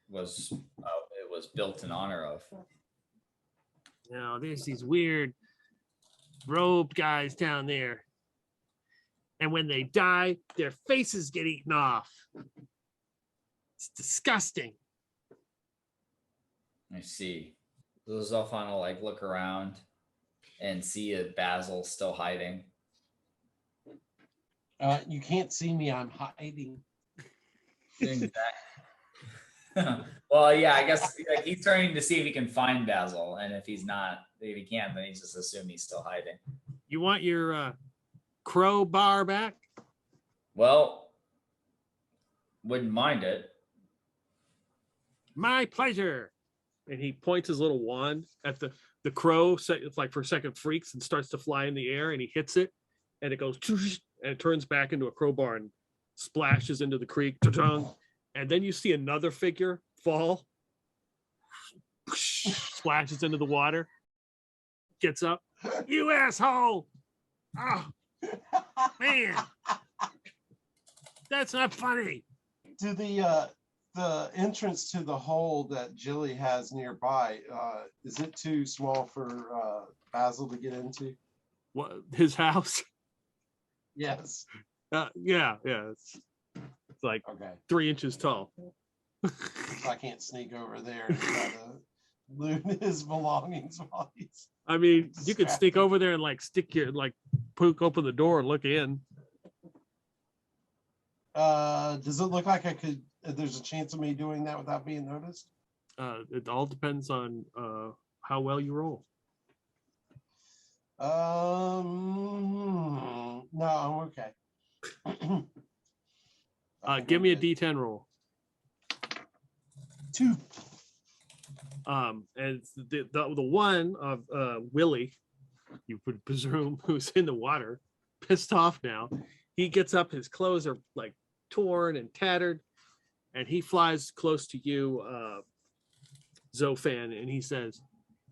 was it was built in honor of? No, there's these weird robed guys down there. And when they die, their faces get eaten off. It's disgusting. I see. Zorphan will like look around and see a Basil still hiding. You can't see me. I'm hiding. Well, yeah, I guess like, he's turning to see if he can find Basil, and if he can't, then he's just assume he's still hiding. You want your crowbar back? Well, wouldn't mind it. My pleasure. And he points his little wand at the crow. It's like for a second freaks and starts to fly in the air, and he hits it, and it goes and it turns back into a crowbar and splashes into the creek. And then you see another figure fall, splashes into the water, gets up. You asshole! Oh, man. That's not funny. To the entrance to the hole that Jilly has nearby, is it too small for Basil to get into? What, his house? Yes. Yeah. It's like 3 inches tall. I can't sneak over there and try to loot his belongings while he's. I mean, you could sneak over there and like poke open the door and look in. Does it look like I could? There's a chance of me doing that without being noticed? It all depends on how well you roll. No, I'm okay. Give me a D10 roll. 2. And the one of Willie, you would presume, who's in the water, pissed off now. He gets up, his clothes are like torn and tattered, and he flies close to you, Zorphan, and he says,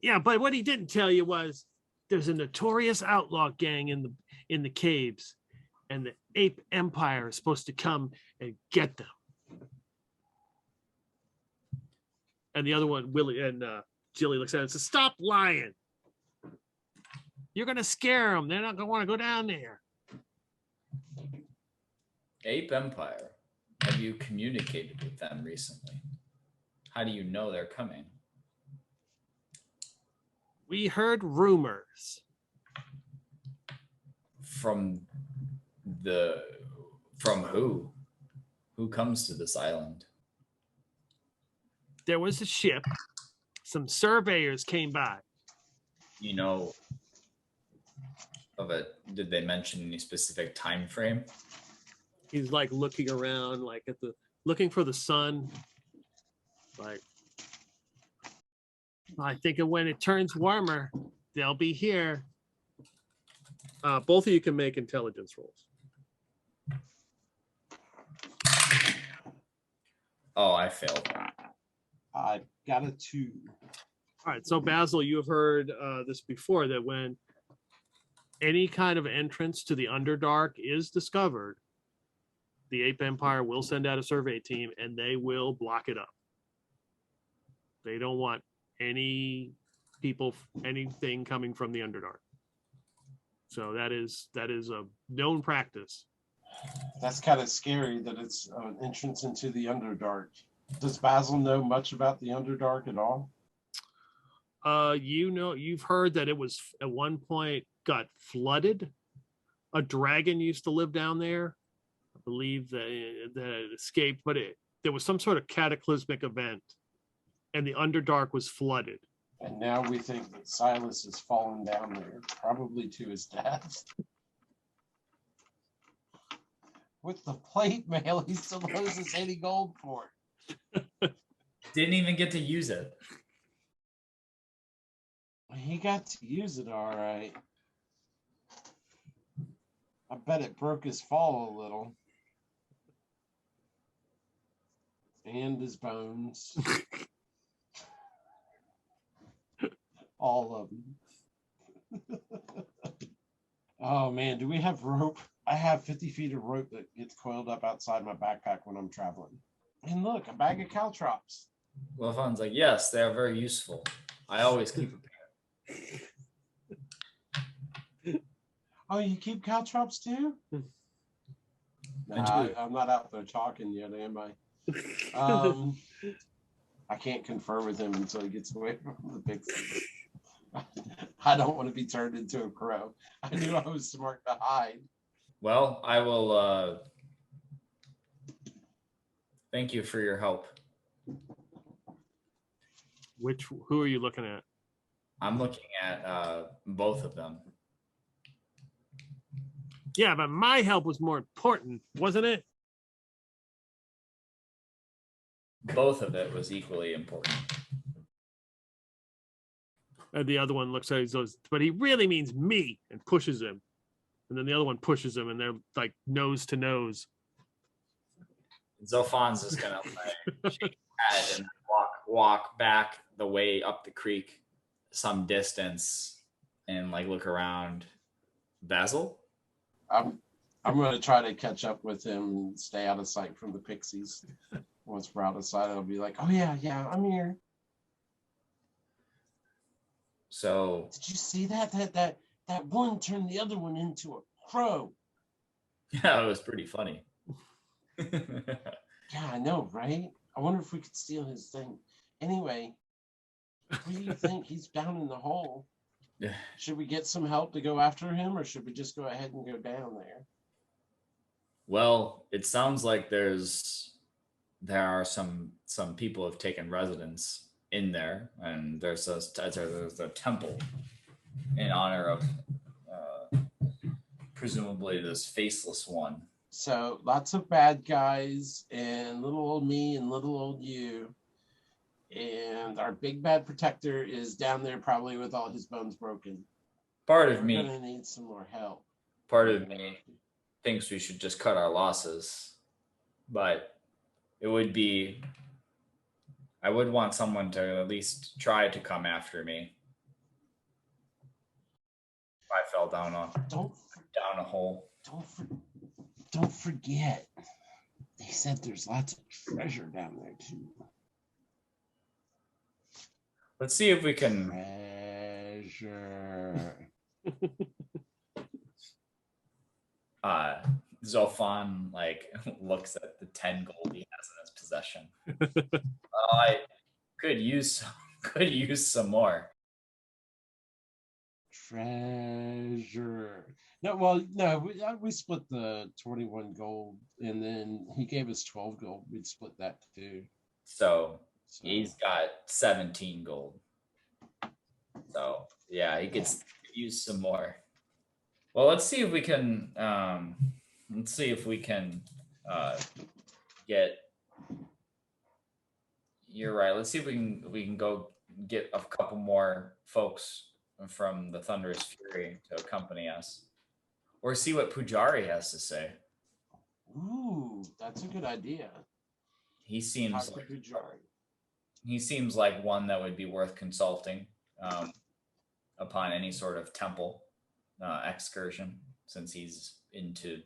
yeah, but what he didn't tell you was there's a notorious outlaw gang in the caves, and the ape empire is supposed to come and get them. And the other one, Willie and Jilly looks at it and says, "Stop lying. You're going to scare them. They're not going to want to go down there." Ape Empire. Have you communicated with them recently? How do you know they're coming? We heard rumors. From who? Who comes to this island? There was a ship. Some surveyors came by. You know of it. Did they mention any specific time frame? He's like looking around, like looking for the sun. Like, I think when it turns warmer, they'll be here. Both of you can make intelligence rolls. Oh, I failed. I got a 2. All right, so Basil, you have heard this before, that when any kind of entrance to the Underdark is discovered, the Ape Empire will send out a survey team and they will block it up. They don't want anything coming from the Underdark. So that is a known practice. That's kind of scary that it's an entrance into the Underdark. Does Basil know much about the Underdark at all? You've heard that it was at one point got flooded. A dragon used to live down there. I believe that it escaped, but there was some sort of cataclysmic event, and the Underdark was flooded. And now we think that Silas has fallen down there, probably to his death. With the plate mail, he still owes us 80 gold for it. Didn't even get to use it. He got to use it all right. I bet it broke his fall a little. And his bones. All of them. Oh man, do we have rope? I have 50 feet of rope that gets coiled up outside my backpack when I'm traveling. And look, a bag of caltrops. Zorphan's like, yes, they are very useful. I always keep a pair. Oh, you keep caltrops too? Nah, I'm not out there talking yet, am I? I can't confer with him until he gets away from the Pixies. I don't want to be turned into a crow. I knew I was smart to hide. Well, I will thank you for your help. Who are you looking at? I'm looking at both of them. Yeah, but my help was more important, wasn't it? Both of it was equally important. And the other one looks at him and goes, "But he really means me," and pushes him. And then the other one pushes him, and they're like nose to nose. Zorphan's just gonna like shake his head and walk back the way up the creek some distance and like look around. Basil? I'm going to try to catch up with him and stay out of sight from the Pixies. Once we're out of sight, I'll be like, "Oh yeah, I'm here." So did you see that one turned the other one into a crow? Yeah, it was pretty funny. Yeah, I know, right? I wonder if we could steal his thing. Anyway, what do you think? He's down in the hole. Yeah. Should we get some help to go after him, or should we just go ahead and go down there? Well, it sounds like there are some people have taken residence in there, and there's a temple in honor of presumably this faceless one. So lots of bad guys and little old me and little old you. And our big bad protector is down there probably with all his bones broken. We're gonna need some more help. Part of me thinks we should just cut our losses, but I would want someone to at least try to come after me. I fell down Don't a hole. don't forget. They said there's lots of treasure down there too. Let's see if we can. Treasure. Zorphan looks at the 10 gold he has in his possession. I could use some more. Treasure. No, we split the 21 gold, and then he gave us 12 gold. We'd split that too. So he's got 17 gold. So yeah, he could use some more. Well, let's see if we can. Get. You're right. Let's see if we can go get a couple more folks from the Thunderous Fury to accompany us, or see what Pujari has to say. Ooh, that's a good idea. He seems like one that would be worth consulting upon any sort of temple excursion, since he's into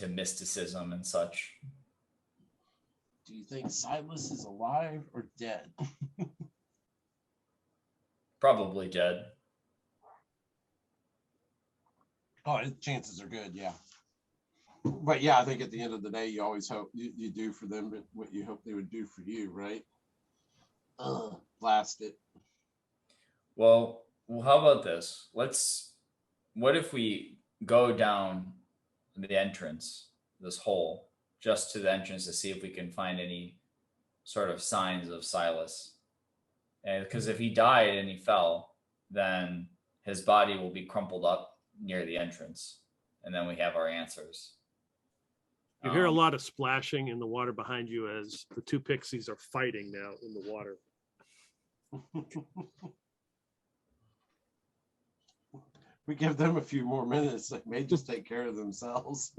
mysticism and such. Do you think Silas is alive or dead? Probably dead. Oh, chances are good, yeah. But yeah, I think at the end of the day, you always hope you do for them what you hope they would do for you, right? Blast it. Well, how about this? What if we go down the entrance, this hole, just to the entrance to see if we can find any sort of signs of Silas? And because if he died and he fell, then his body will be crumpled up near the entrance, and then we have our answers. You hear a lot of splashing in the water behind you as the two pixies are fighting now in the water. We give them a few more minutes, they may just take care of themselves.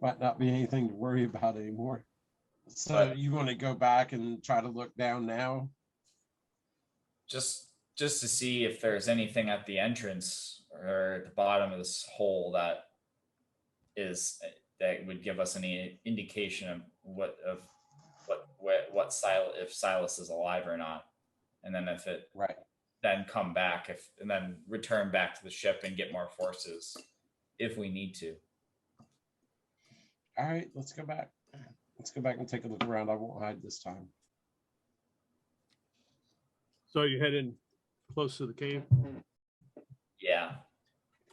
Might not be anything to worry about anymore. So you want to go back and try to look down now? Just to see if there's anything at the entrance or at the bottom of this hole that would give us any indication of if Silas is alive or not, and then if it then come back and then return back to the ship and get more forces if we need to. All right, let's go back. Let's go back and take a look around. I won't hide this time. So you head in close to the cave? Yeah.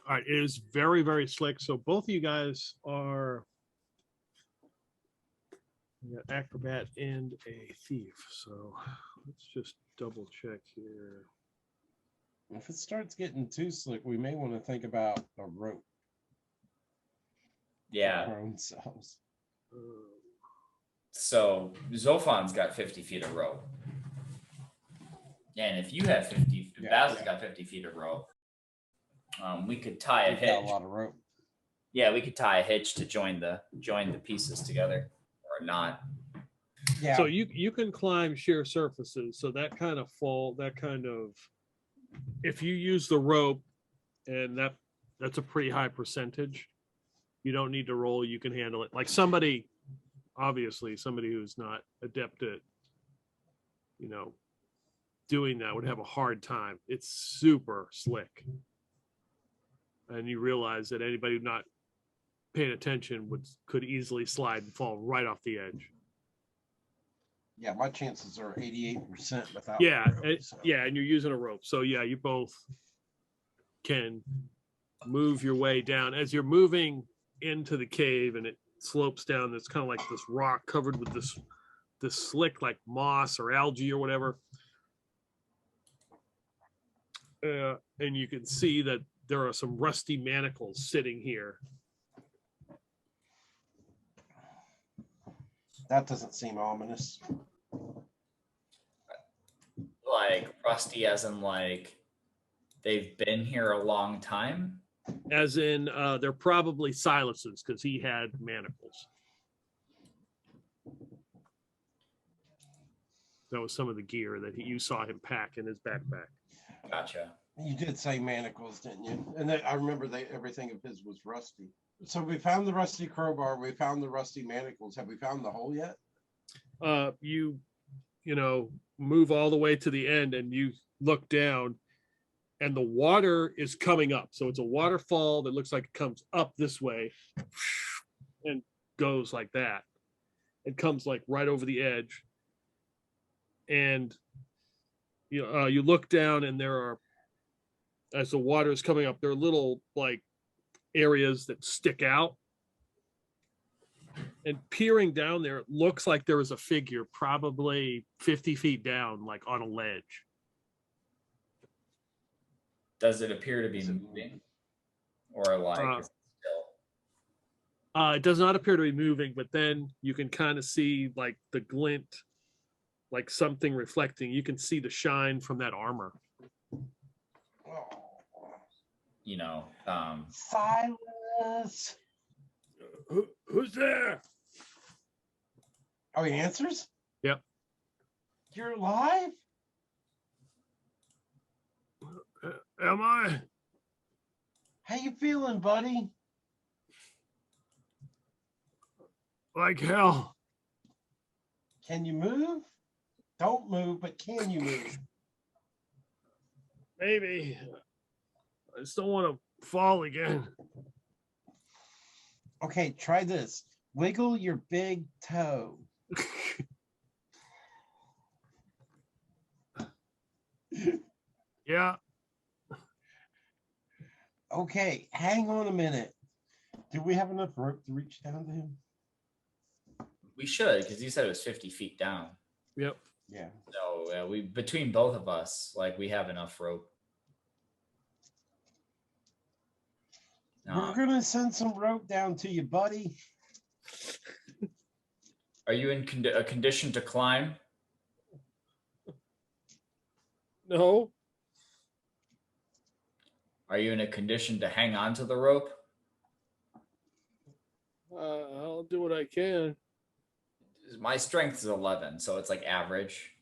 All right, it is very, very slick. So both of you guys are an acrobat and a thief. So let's just double check here. If it starts getting too slick, we may want to think about a rope. Yeah. Our own selves. So Zophan's got 50 feet of rope. And if you have 50, Basil's got 50 feet of rope. We could tie a hitch. Got a lot of rope. Yeah, we could tie a hitch to join the pieces together, or not. Yeah. So you can climb sheer surfaces. So that kind of if you use the rope, and that's a pretty high percentage. You don't need to roll. You can handle it. Like somebody who's not adept at, doing that would have a hard time. It's super slick. And you realize that anybody not paying attention could easily slide and fall right off the edge. Yeah, my chances are 88% without rope, so. And you're using a rope. So yeah, you both can move your way down. As you're moving into the cave and it slopes down, it's kind of like this rock covered with this slick like moss or algae or whatever. And you can see that there are some rusty manacles sitting here. That doesn't seem ominous. Like rusty as in like they've been here a long time? As in they're probably Silas's because he had manacles. That was some of the gear that you saw him pack in his backpack. Gotcha. You did say manacles, didn't you? And I remember everything of his was rusty. So we found the rusty crowbar. We found the rusty manacles. Have we found the hole yet? You move all the way to the end and you look down and the water is coming up. So it's a waterfall that looks like it comes up this way and goes like that. It comes like right over the edge. And you look down and there are, as the water is coming up, there are little like areas that stick out. And peering down there, it looks like there was a figure probably 50 feet down, like on a ledge. Does it appear to be moving? Or like is it still? It does not appear to be moving, but then you can kind of see like the glint, like something reflecting. You can see the shine from that armor. Silas. Who's there? Oh, he answers? Yep. You're alive? Am I? How you feeling, buddy? Like hell. Can you move? Don't move, but can you move? Maybe. I just don't want to fall again. Okay, try this. Wiggle your big toe. Yeah. Okay, hang on a minute. Do we have enough rope to reach down to him? We should, because you said it was 50 feet down. Yep. Yeah. So we between both of us, like we have enough rope. We're gonna send some rope down to you, buddy. Are you in a condition to climb? No. Are you in a condition to hang on to the rope? I'll do what I can. My strength is 11, so it's like average.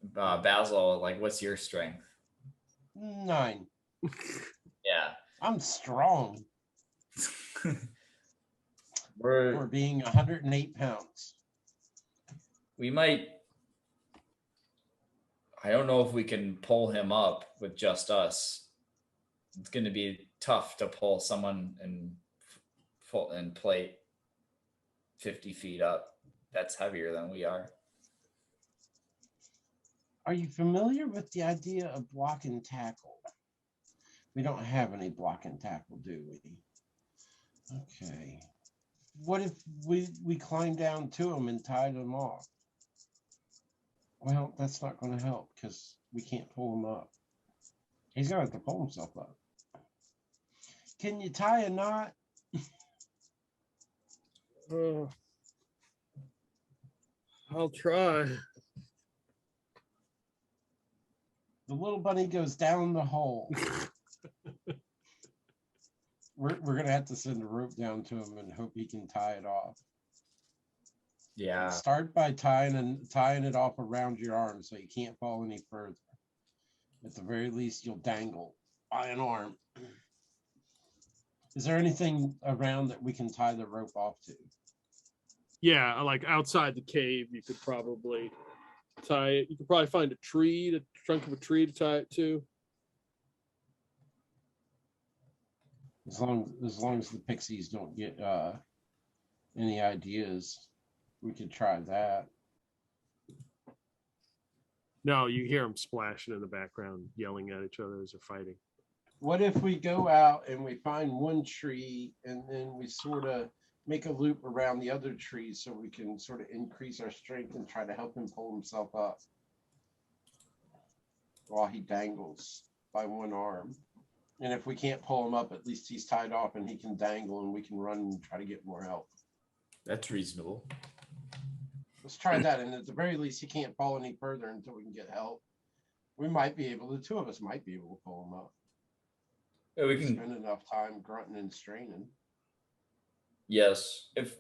Basil, like, what's your strength? 9. Yeah. I'm strong. We're For being 108 pounds. We might. I don't know if we can pull him up with just us. It's going to be tough to pull someone and plate 50 feet up. That's heavier than we are. Are you familiar with the idea of block and tackle? We don't have any block and tackle, do we? Okay. What if we climb down to him and tied him off? Well, that's not going to help because we can't pull him up. He's going to have to pull himself up. Can you tie a knot? I'll try. The little bunny goes down the hole. We're going to have to send a rope down to him and hope he can tie it off. Yeah. Start by tying it off around your arm so you can't fall any further. At the very least, you'll dangle by an arm. Is there anything around that we can tie the rope off to? Yeah, like outside the cave, you could probably tie it. You could probably find a tree, the trunk of a tree to tie it to. As long as the Pixies don't get any ideas, we could try that. No, you hear them splashing in the background, yelling at each other as they're fighting. What if we go out and we find one tree and then we sort of make a loop around the other trees so we can sort of increase our strength and try to help him pull himself up while he dangles by one arm? And if we can't pull him up, at least he's tied off and he can dangle and we can run and try to get more help. That's reasonable. Let's try that. And at the very least, he can't fall any further until we can get help. We might be able, the two of us might be able to pull him up. Yeah, we can spend enough time grunting and straining. Yes. If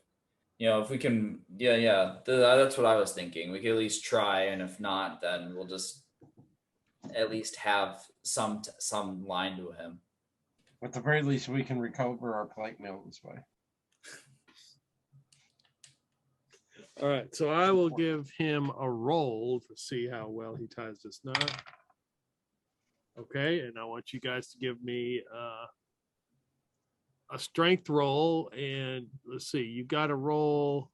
we can, that's what I was thinking. We could at least try. And if not, then we'll just at least have some line to him. At the very least, we can recover our plate mail this way. All right, so I will give him a roll to see how well he ties this knot. Okay, and I want you guys to give me a strength roll, and let's see, you got to roll.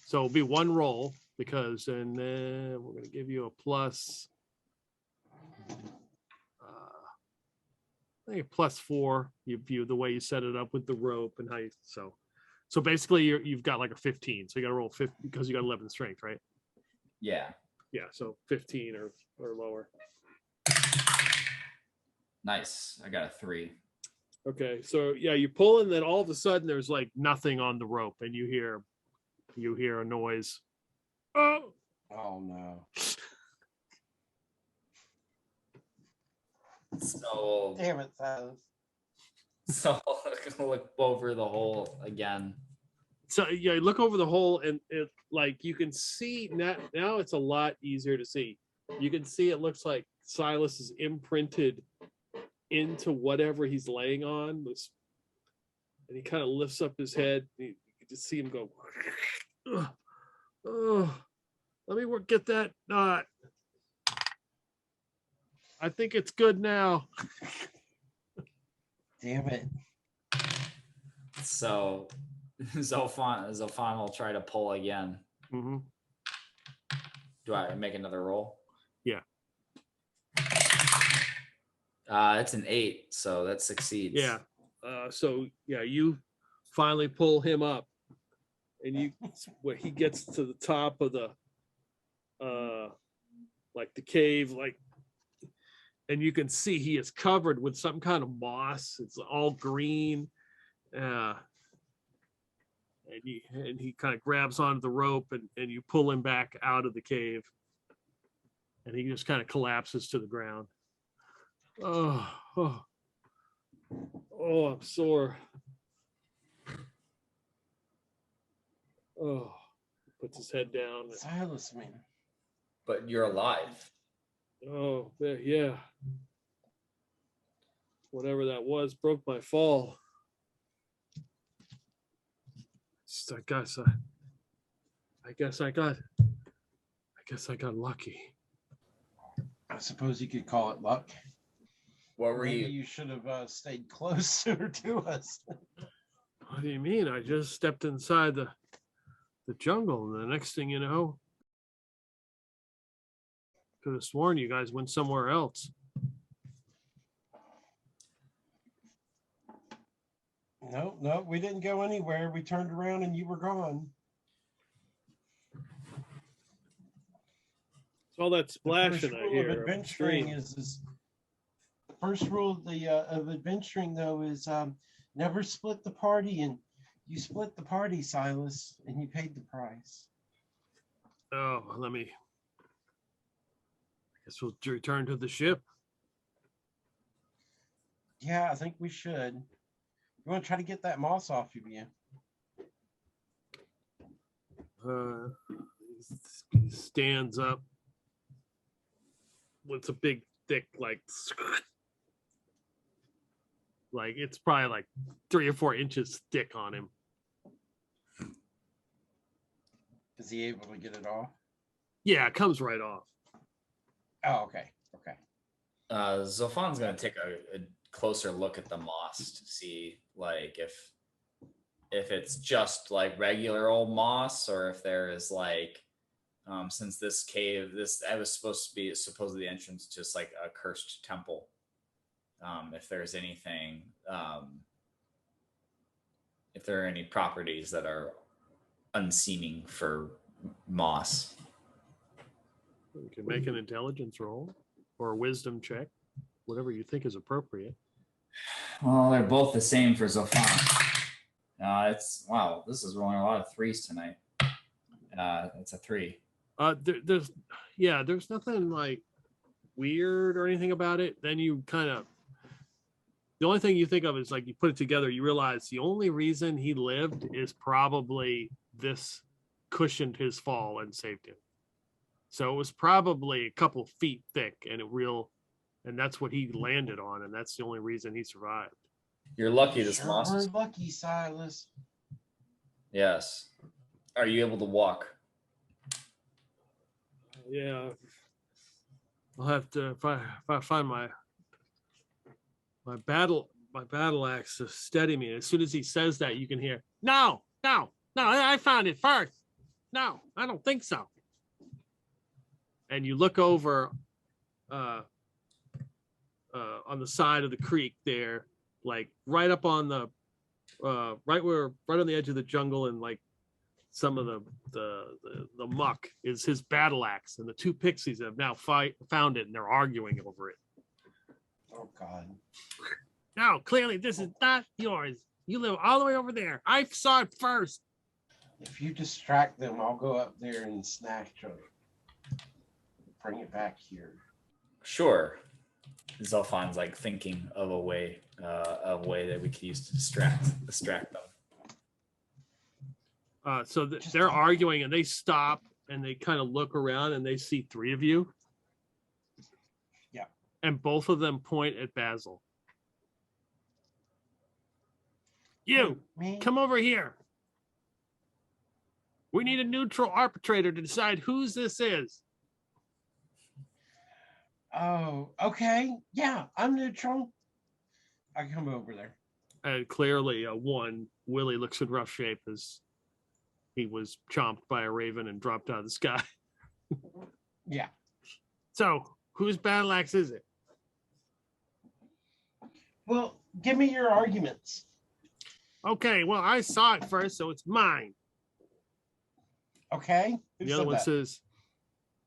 So it'll be one roll because then we're going to give you a plus. I think +4. You view the way you set it up with the rope and how you so basically you've got like a 15. So you got to roll 50 because you got 11 strength, right? Yeah. Yeah. So 15 or lower. Nice. I got a 3. Okay. So yeah, you pull and then all of a sudden there's like nothing on the rope and you hear a noise. Oh no. So Damn it, Silas. So look over the hole again. So yeah, you look over the hole and it like you can see now it's a lot easier to see. You can see it looks like Silas is imprinted into whatever he's laying on. And he kind of lifts up his head. You can just see him go, oh, let me get that knot. I think it's good now. Damn it. So Zorphan will try to pull again. Mm-hmm. Do I make another roll? Yeah. It's an 8, so that succeeds. Yeah. So yeah, you finally pull him up, and when he gets to the top of the like the cave, like, and you can see he is covered with some kind of moss. It's all green. And he kind of grabs onto the rope and you pull him back out of the cave. And he just kind of collapses to the ground. Oh, I'm sore. Oh, puts his head down. Silas, man. But you're alive. Oh, yeah. Whatever that was broke my fall. I guess I got lucky. I suppose you could call it luck. What were Maybe you should have stayed closer to us. What do you mean? I just stepped inside the jungle, and the next thing you know, could have sworn you guys went somewhere else. No, we didn't go anywhere. We turned around and you were gone. It's all that splashing I hear. Of adventuring is the first rule of adventuring, though, is never split the party. And you split the party, Silas, and you paid the price. Oh, I guess we'll return to the ship. Yeah, I think we should. You want to try to get that moss off of you? He stands up with a big, thick, like it's probably like 3 or 4 inches thick on him. Is he able to get it off? Yeah, it comes right off. Oh, okay. Zorphan's gonna take a closer look at the moss to see like if it's just like regular old moss or if there is like since this cave that was supposed to be supposedly the entrance to just like a cursed temple, if there's anything if there are any properties that are unseeming for moss. You can make an intelligence roll or a wisdom check, whatever you think is appropriate. Well, they're both the same for Zorphan. Wow, this is rolling a lot of 3s tonight. It's a 3. There's nothing like weird or anything about it. Then you the only thing you think of is like you put it together, you realize the only reason he lived is probably this cushioned his fall and saved him. So it was probably a couple feet thick and and that's what he landed on, and that's the only reason he survived. You're lucky this Sure, moss we're is... lucky, Silas. Yes. Are you able to walk? Yeah. I'll have to if I find my battle axe to steady me. As soon as he says that, you can hear, no, I found it first. No, I don't think so. And you look over on the side of the creek there, like right up on the right on the edge of the jungle, and like some of the muck is his battle axe, and the two pixies have now found it, and they're arguing over it. Oh God. No, clearly this is not yours. You live all the way over there. I saw it first. If you distract them, I'll go up there and snatch it. Bring it back here. Sure. Zorphan's like thinking of a way that we could use to distract them. So they're arguing, and they stop and they kind of look around, and they see three of you. Yeah. And both of them point at Basil. You, Me? come over here. We need a neutral arbitrator to decide whose this is. Oh, okay. Yeah, I'm neutral. I come over there. And clearly, Willie looks in rough shape as he was chomped by a raven and dropped out of the sky. Yeah. So, whose battle axe is it? Well, give me your arguments. Okay, well, I saw it first, so it's mine. Okay. The other one says,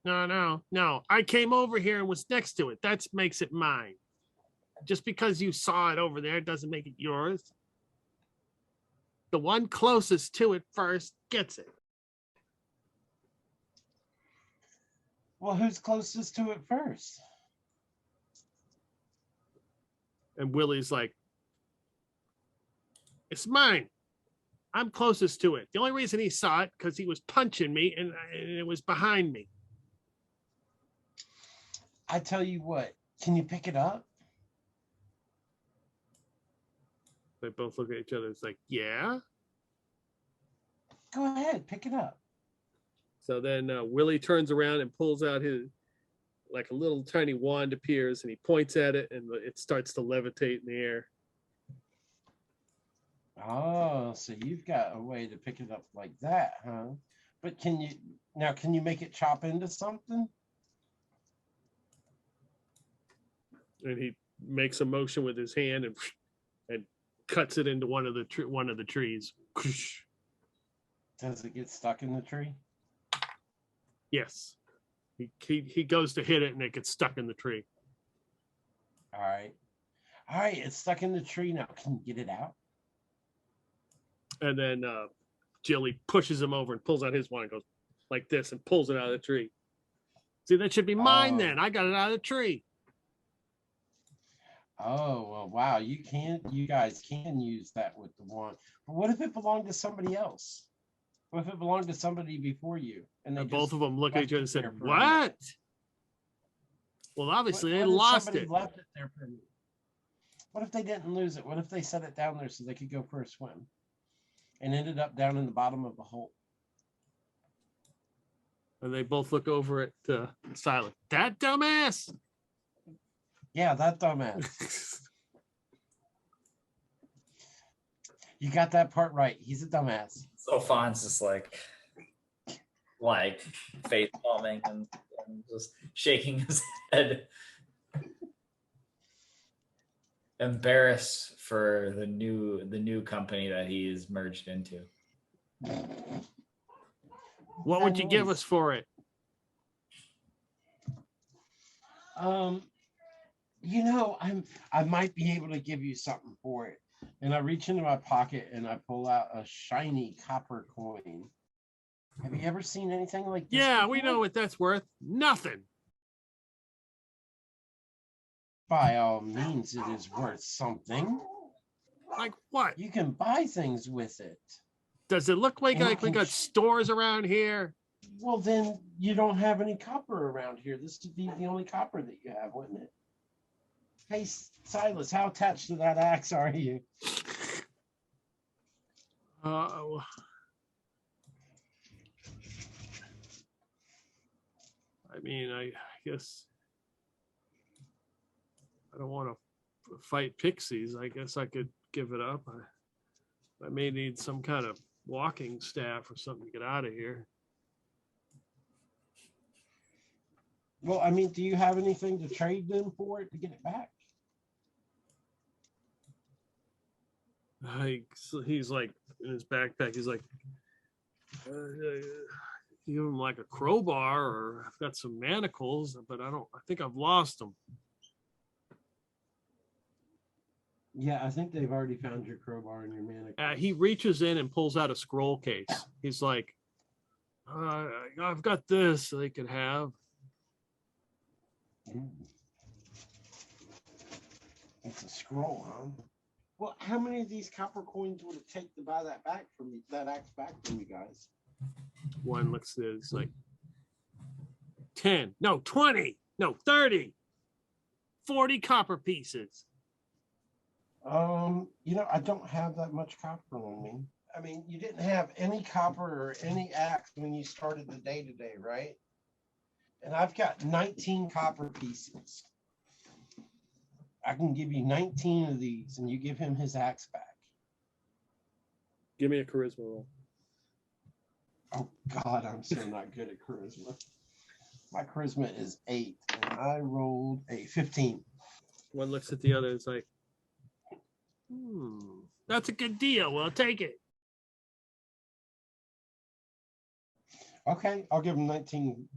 no. I came over here and was next to it. That makes it mine. Just because you saw it over there doesn't make it yours. The one closest to it first gets it. Well, who's closest to it first? And Willie's like, it's mine. I'm closest to it. The only reason he saw it because he was punching me and it was behind me. I tell you what, can you pick it up? They both look at each other. It's like, yeah. Go ahead, pick it up. So then Willie turns around and pulls out his, like a little tiny wand appears, and he points at it, and it starts to levitate in the air. Oh, so you've got a way to pick it up like that, huh? But can you make it chop into something? And he makes a motion with his hand and cuts it into one of the trees. Does it get stuck in the tree? Yes. He goes to hit it, and it gets stuck in the tree. All right, it's stuck in the tree now. Can you get it out? And then Jilly pushes him over and pulls out his wand and goes like this and pulls it out of the tree. See, that should be mine then. I got it out of the tree. Oh, well, wow. You guys can use that with the wand. But what if it belonged to somebody else? What if it belonged to somebody before you? And both of them look at each other and said, what? what? Well, obviously they lost it. Left it there for me? What if they didn't lose it? What if they set it down there so they could go for a swim and ended up down in the bottom of the hole? And they both look over at Silas. That dumbass. Yeah, that dumbass. You got that part right. He's a dumbass. Zorphan's just like face palming and just shaking his head. Embarrassed for the new company that he's merged into. What would you give us for it? I might be able to give you something for it. And I reach into my pocket and I pull out a shiny copper coin. Have you ever seen anything like this? Yeah, before? we know what that's worth. Nothing. By all means, it is worth something. Like what? You can buy things with it. Does it look like we got stores around here? Well, then you don't have any copper around here. This would be the only copper that you have, wouldn't it? Hey, Silas, how attached to that axe are you? I mean, I guess I don't want to fight Pixies. I guess I could give it up. I may need some kind of walking staff or something to get out of here. Well, I mean, do you have anything to trade them for it to get it back? He's like in his backpack. He's like, give him like a crowbar, or I've got some manacles, but I think I've lost them. Yeah, I think they've already found your crowbar and your manacles. He reaches in and pulls out a scroll case. He's like, I've got this they could have. Ooh. It's a scroll, huh? Well, how many of these copper coins would it take to buy that back from me, that axe back from you guys? One looks at it, it's like 10, no, 20, no, 30, 40 copper pieces. You know, I don't have that much copper on me. I mean, you didn't have any copper or any axe when you started the day today, right? And I've got 19 copper pieces. I can give you 19 of these, and you give him his axe back. Give me a charisma roll. Oh, God, I'm so not good at charisma. My charisma is 8, and I rolled a 15. One looks at the other, it's like, that's a good deal. Well, take it. Okay, I'll give him 19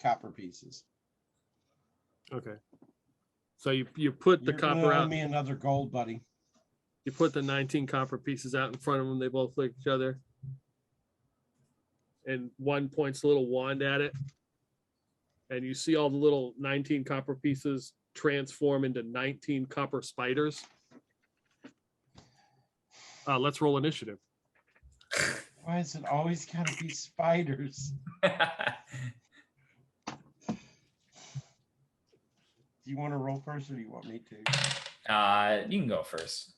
copper pieces. Okay. So you put the copper out. Me another gold, buddy. You put the 19 copper pieces out in front of them. They both look at each other. And one points a little wand at it. And you see all the little 19 copper pieces transform into 19 copper spiders. Let's roll initiative. Why is it always got to be spiders? Do you want to roll first, or do you want me to? You can go first.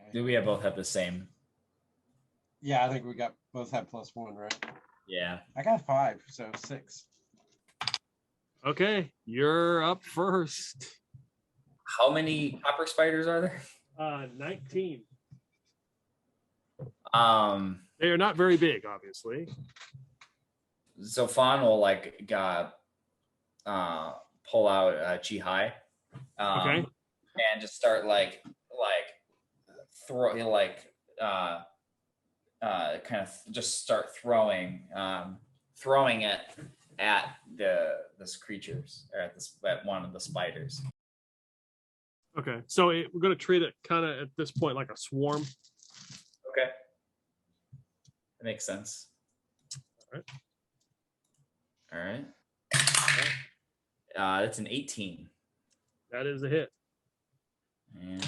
Okay. Do we both have the same? Yeah, I think we both have +1, right? Yeah. I got 5, so 6. Okay, you're up first. How many copper spiders are there? 19. They are not very big, obviously. Zorphan will pull out Chihai, okay, and just start kind of just start throwing it at this creatures, or at one of the spiders. Okay, so we're going to treat it kind of at this point like a swarm. Okay, that makes sense. All right. That's an 18. That is a hit. And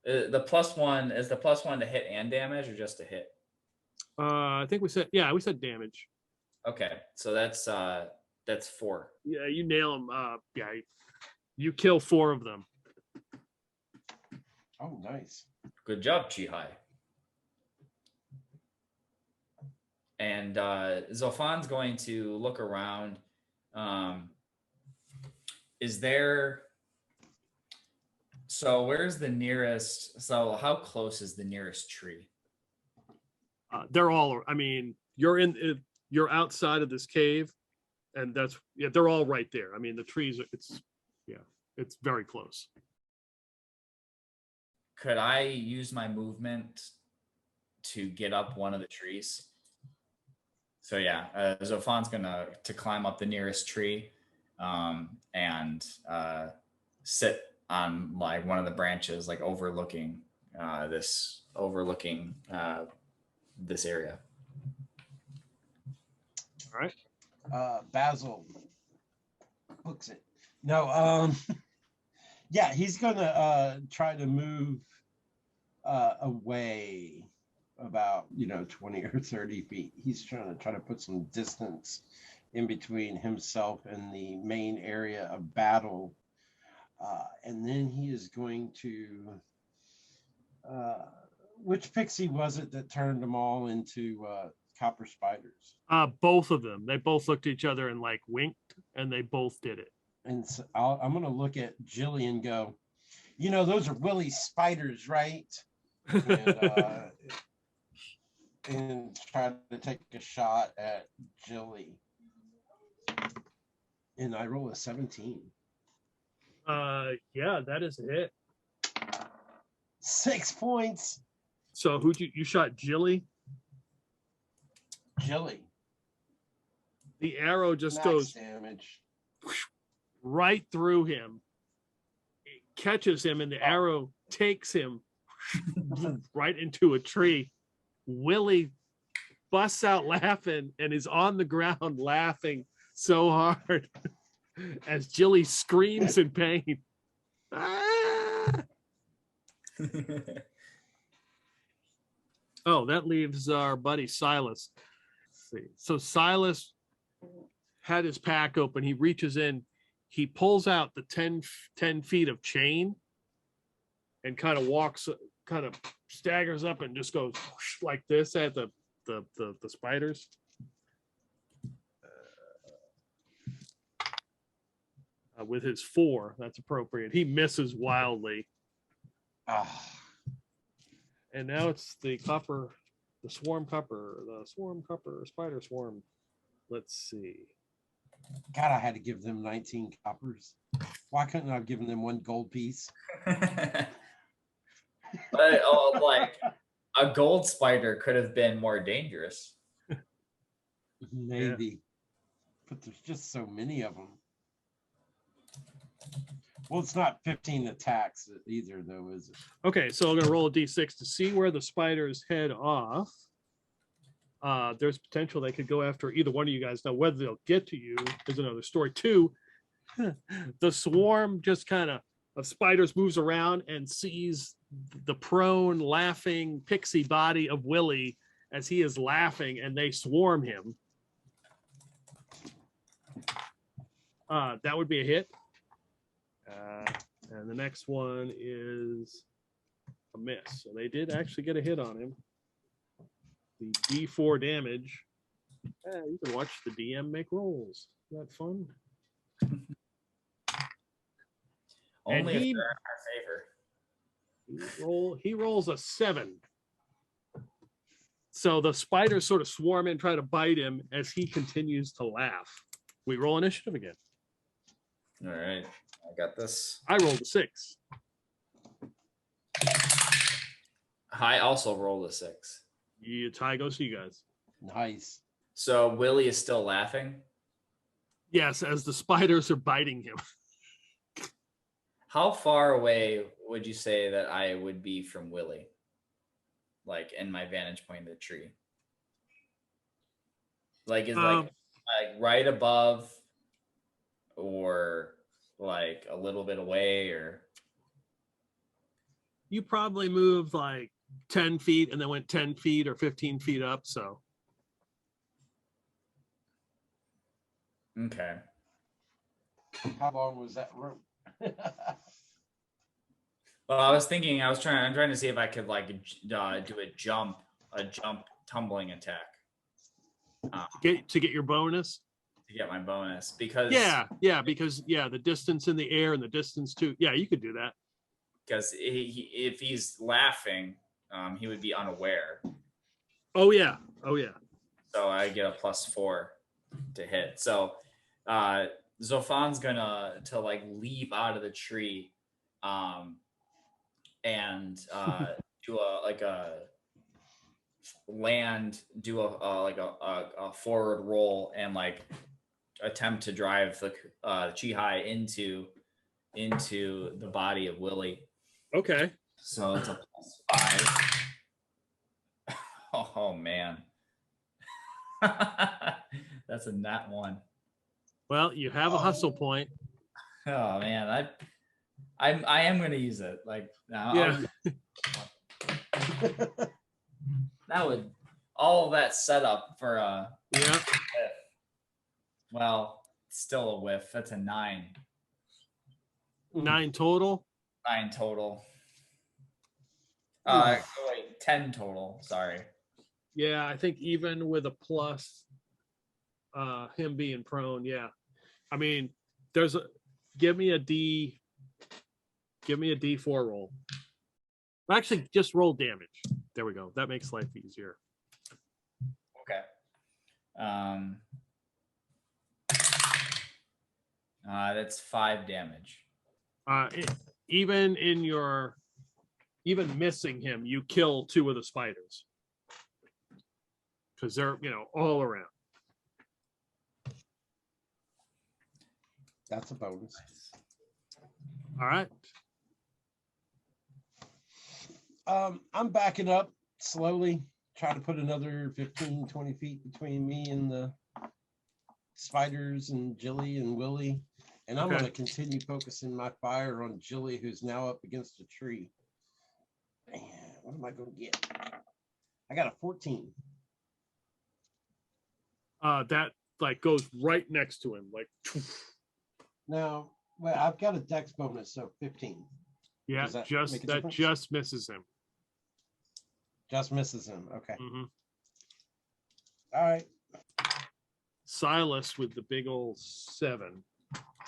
the +1 is the +1 to hit and damage, or just to hit? I think we said damage. Okay, so that's 4. Yeah, you nail them. Yeah, you kill 4 of them. Oh, nice. Good job, Chihai. And Zorphan's going to look around. Where's the nearest? So how close is the nearest tree? They're all. I mean, you're outside of this cave, and they're all right there. I mean, the trees. It's very close. Could I use my movement to get up one of the trees? So yeah, Zorphan's gonna climb up the nearest tree, and sit on one of the branches, overlooking this area. All right. Basil hooks it. No, yeah, he's gonna try to move away about 20 or 30 feet. He's trying to put some distance in between himself and the main area of battle. And then he is going to which pixie was it that turned them all into copper spiders? Both of them. They both looked at each other and like winked, and they both did it. And so I'm going to look at Jilly and go, those are Willie's spiders, right? And try to take a shot at Jilly. And I roll a 17. Yeah, that is a hit. 6 points. So you shot Jilly? Jilly. The arrow just Max goes damage right through him. It catches him, and the arrow takes him right into a tree. Willie busts out laughing and is on the ground laughing so hard as Jilly screams in pain. Ah! Oh, that leaves our buddy Silas. Let's see. So Silas had his pack open. He reaches in. He pulls out the 10 feet of chain and kind of staggers up and just goes like this at the spiders. With his 4, that's appropriate. He misses wildly. And now it's the swarm copper, spider swarm. Let's see. God, I had to give them 19 coppers. Why couldn't I have given them 1 gold piece? But like a gold spider could have been more dangerous. Maybe. Yeah. But there's just so many of them. Well, it's not 15 attacks either, though, is it? Okay, so I'm going to roll a d6 to see where the spiders head off. There's potential they could go after either one of you guys. Now, whether they'll get to you is another story. 2, the swarm just kind of spiders moves around and sees the prone, laughing pixie body of Willie as he is laughing, and they swarm him. That would be a hit. And the next one is a miss. So they did actually get a hit on him. The D4 damage. You can watch the DM make rolls. Isn't that fun? Only if they're in our favor. He rolls a 7. So the spiders sort of swarm and try to bite him as he continues to laugh. We roll initiative again. All right. I got this. I rolled a 6. I also rolled a 6. Yeah, tie goes to you guys. Nice. So Willie is still laughing? Yes, as the spiders are biting him. How far away would you say that I would be from Willie? Like in my vantage point of the tree? Like is like right above or like a little bit away, or you probably moved like 10 feet and then went 10 feet or 15 feet up. So okay. How long was that rope? Well, I'm trying to see if I could like do a jump tumbling attack to get your bonus. To get my bonus, because because the distance in the air and the distance too. Yeah, you could do that. Because if he's laughing, he would be unaware. Oh yeah. So I get a +4 to hit. So Zorphan's gonna like leap out of the tree, and do a forward roll and like attempt to drive the Chihai into the body of Willie. Okay. So it's a +5. Oh man. That's a nat 1. Well, you have a hustle point. Oh man, I am going to use it. Like now. Yeah. That would all of that setup for a Yeah. whiff. Well, still a whiff. That's a 9. 9 total. 9 total. Oof. Wait, 10 total. Sorry. Yeah, I think even with a plus, him being prone. Yeah, I mean, give me a D4 roll. Actually, just roll damage. There we go. That makes life easier. Okay. That's 5 damage. Even missing him, you kill 2 of the spiders because they're all around. That's a bonus. All right. I'm backing up slowly, try to put another 15, 20 feet between me and the spiders and Jilly and Willie. And I'm going to continue focusing my fire on Jilly, who's now up against a tree. Man, what am I going to get? I got a 14. That goes right next to him. Now, well, I've got a dex bonus, so 15. Yeah, just misses him. Just misses him. Okay. Mm-hmm. All right. Silas with the big old 7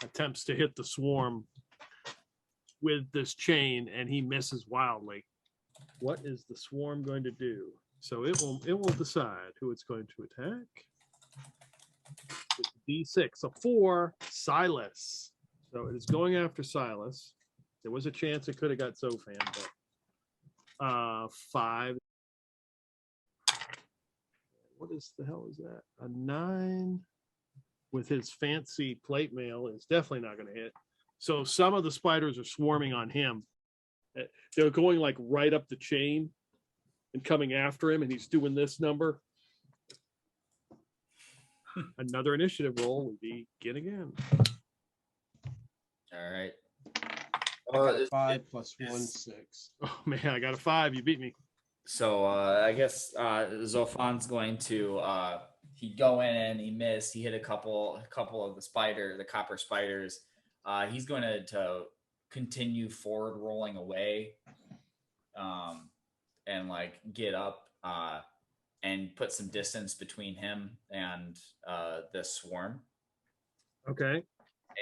attempts to hit the swarm with this chain, and he misses wildly. What is the swarm going to do? So it will decide who it's going to attack. With D6, a 4, Silas. So it is going after Silas. There was a chance it could have got Zorphan, but 5. What the hell is that? A 9 with his fancy plate mail is definitely not going to hit. So some of the spiders are swarming on him. They're going right up the chain and coming after him, and he's doing this number. Another initiative roll would begin again. All right. I got a 5 plus 1, 6. Oh man, I got a 5. You beat me. So I guess Zorphan's going to he'd go in and he missed. He hit a couple of the copper spiders. He's going to continue forward rolling away, and get up and put some distance between him and the swarm. Okay.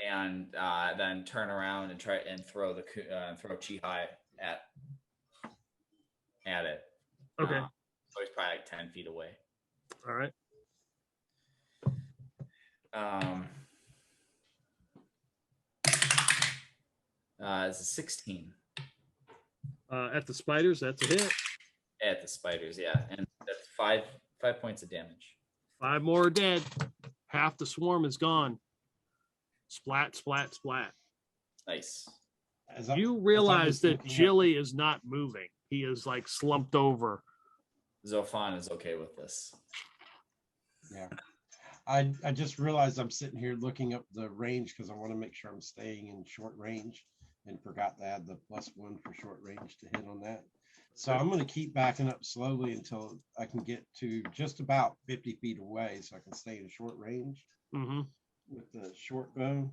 And then turn around and try and throw Chihai at it. Okay. So he's probably 10 feet away. All right. It's a 16. At the spiders, that's a hit. At the spiders, yeah. And that's 5 points of damage. 5 more are dead. Half the swarm is gone. Splat, splat, splat. Nice. You realize that Jilly is not moving. He is slumped over. Zorphan is okay with this. Yeah. I just realized I'm sitting here looking up the range because I want to make sure I'm staying in short range and forgot to add the +1 for short range to hit on that. So I'm going to keep backing up slowly until I can get to just about 50 feet away so I can stay in short range with the short bow.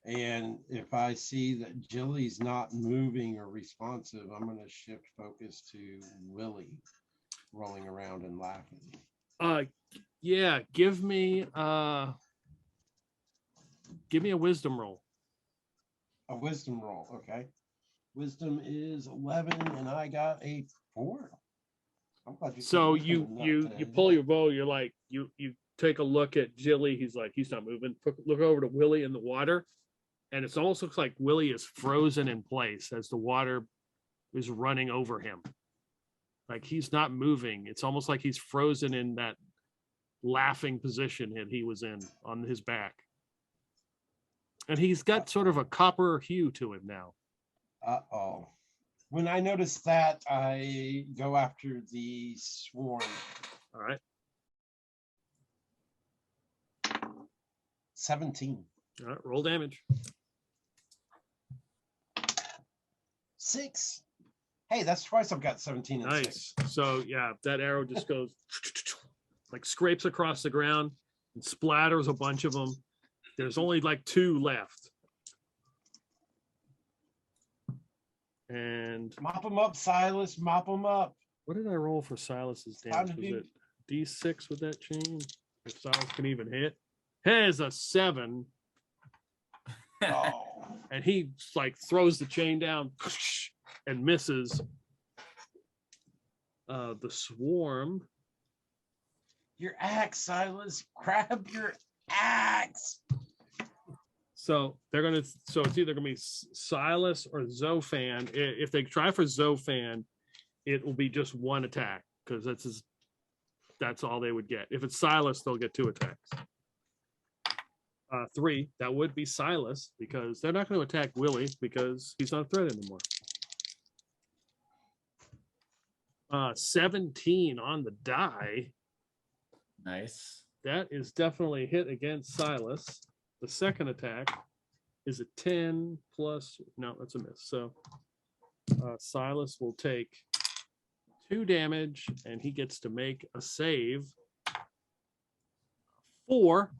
And if I see that Jilly's not moving or responsive, I'm going to shift focus to Willie rolling around and laughing. Yeah, give me a wisdom roll. A wisdom roll, okay. Wisdom is 11 and I got a 4. I'm glad you So you pull your bow, you're you take a look at Jilly, he's not moving. Look over to Willie in the water, and it almost looks like Willie is frozen in place as the water is running over him. He's not moving. It's almost like he's frozen in that laughing position that he was in on his back. And he's got sort of a copper hue to him now. Uh-oh. When I notice that, I go after the swarm. All right. 17. All right, roll damage. 6. Hey, that's twice I've got 17 and 6. Nice. So yeah, that arrow just goes like scrapes across the ground and splatters a bunch of them. There's only like 2 left. And Mop them up, Silas. Mop them up. what did I roll for Silas's damage? Was it D6 with that chain? If Silas can even hit. Has a 7. Oh. And he like throws the chain down and misses. The swarm. Your axe, Silas. Grab your axe. So they're gonna. So it's either gonna be Silas or Zorphan. If they try for Zorphan, it will be just 1 attack because that's all they would get. If it's Silas, they'll get 2 attacks. 3. That would be Silas because they're not going to attack Willie because he's not a threat anymore. 17 on the die. Nice. That is definitely hit against Silas. The second attack is a 10 plus. No, that's a miss. So Silas will take 2 damage and he gets to make a save. 4.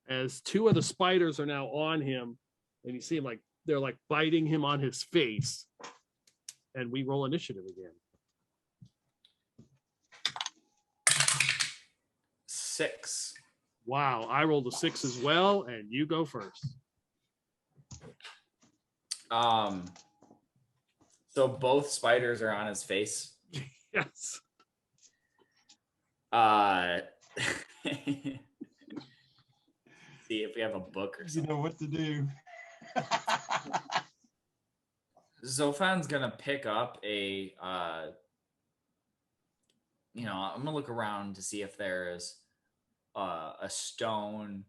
As 2 of the spiders are now on him, and you see him like they're like biting him on his face. And we roll initiative again. 6. Wow, I rolled a 6 as well, and you go first. So both spiders are on his face. Yes. See if we have a book or You something. know what to do. Zorphan's gonna pick up a I'm gonna look around to see if there's a stone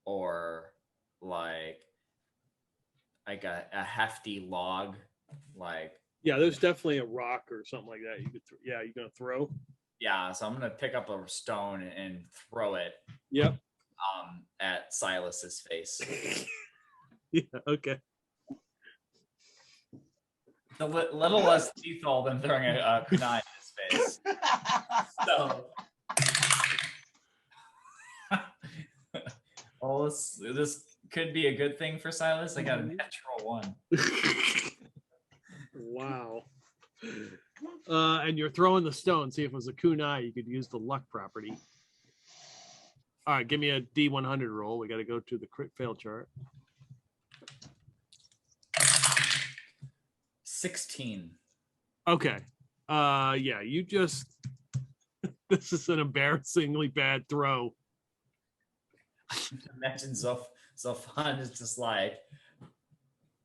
or like a hefty log, like Yeah, there's definitely a rock or something like that. You could, yeah, you're gonna throw. yeah. So I'm gonna pick up a stone and throw it. Yep. At Silas's face. Yeah. Okay. It's a little less lethal than throwing a kunai in his face. So, well, this could be a good thing for Silas. I got a natural 1. Wow. And you're throwing the stone. See if it was a kunai, you could use the luck property. All right, give me a D100 roll. We got to go to the crit fail chart. 16. Okay. Yeah, you just this is an embarrassingly bad throw. Imagine Zorphan is just like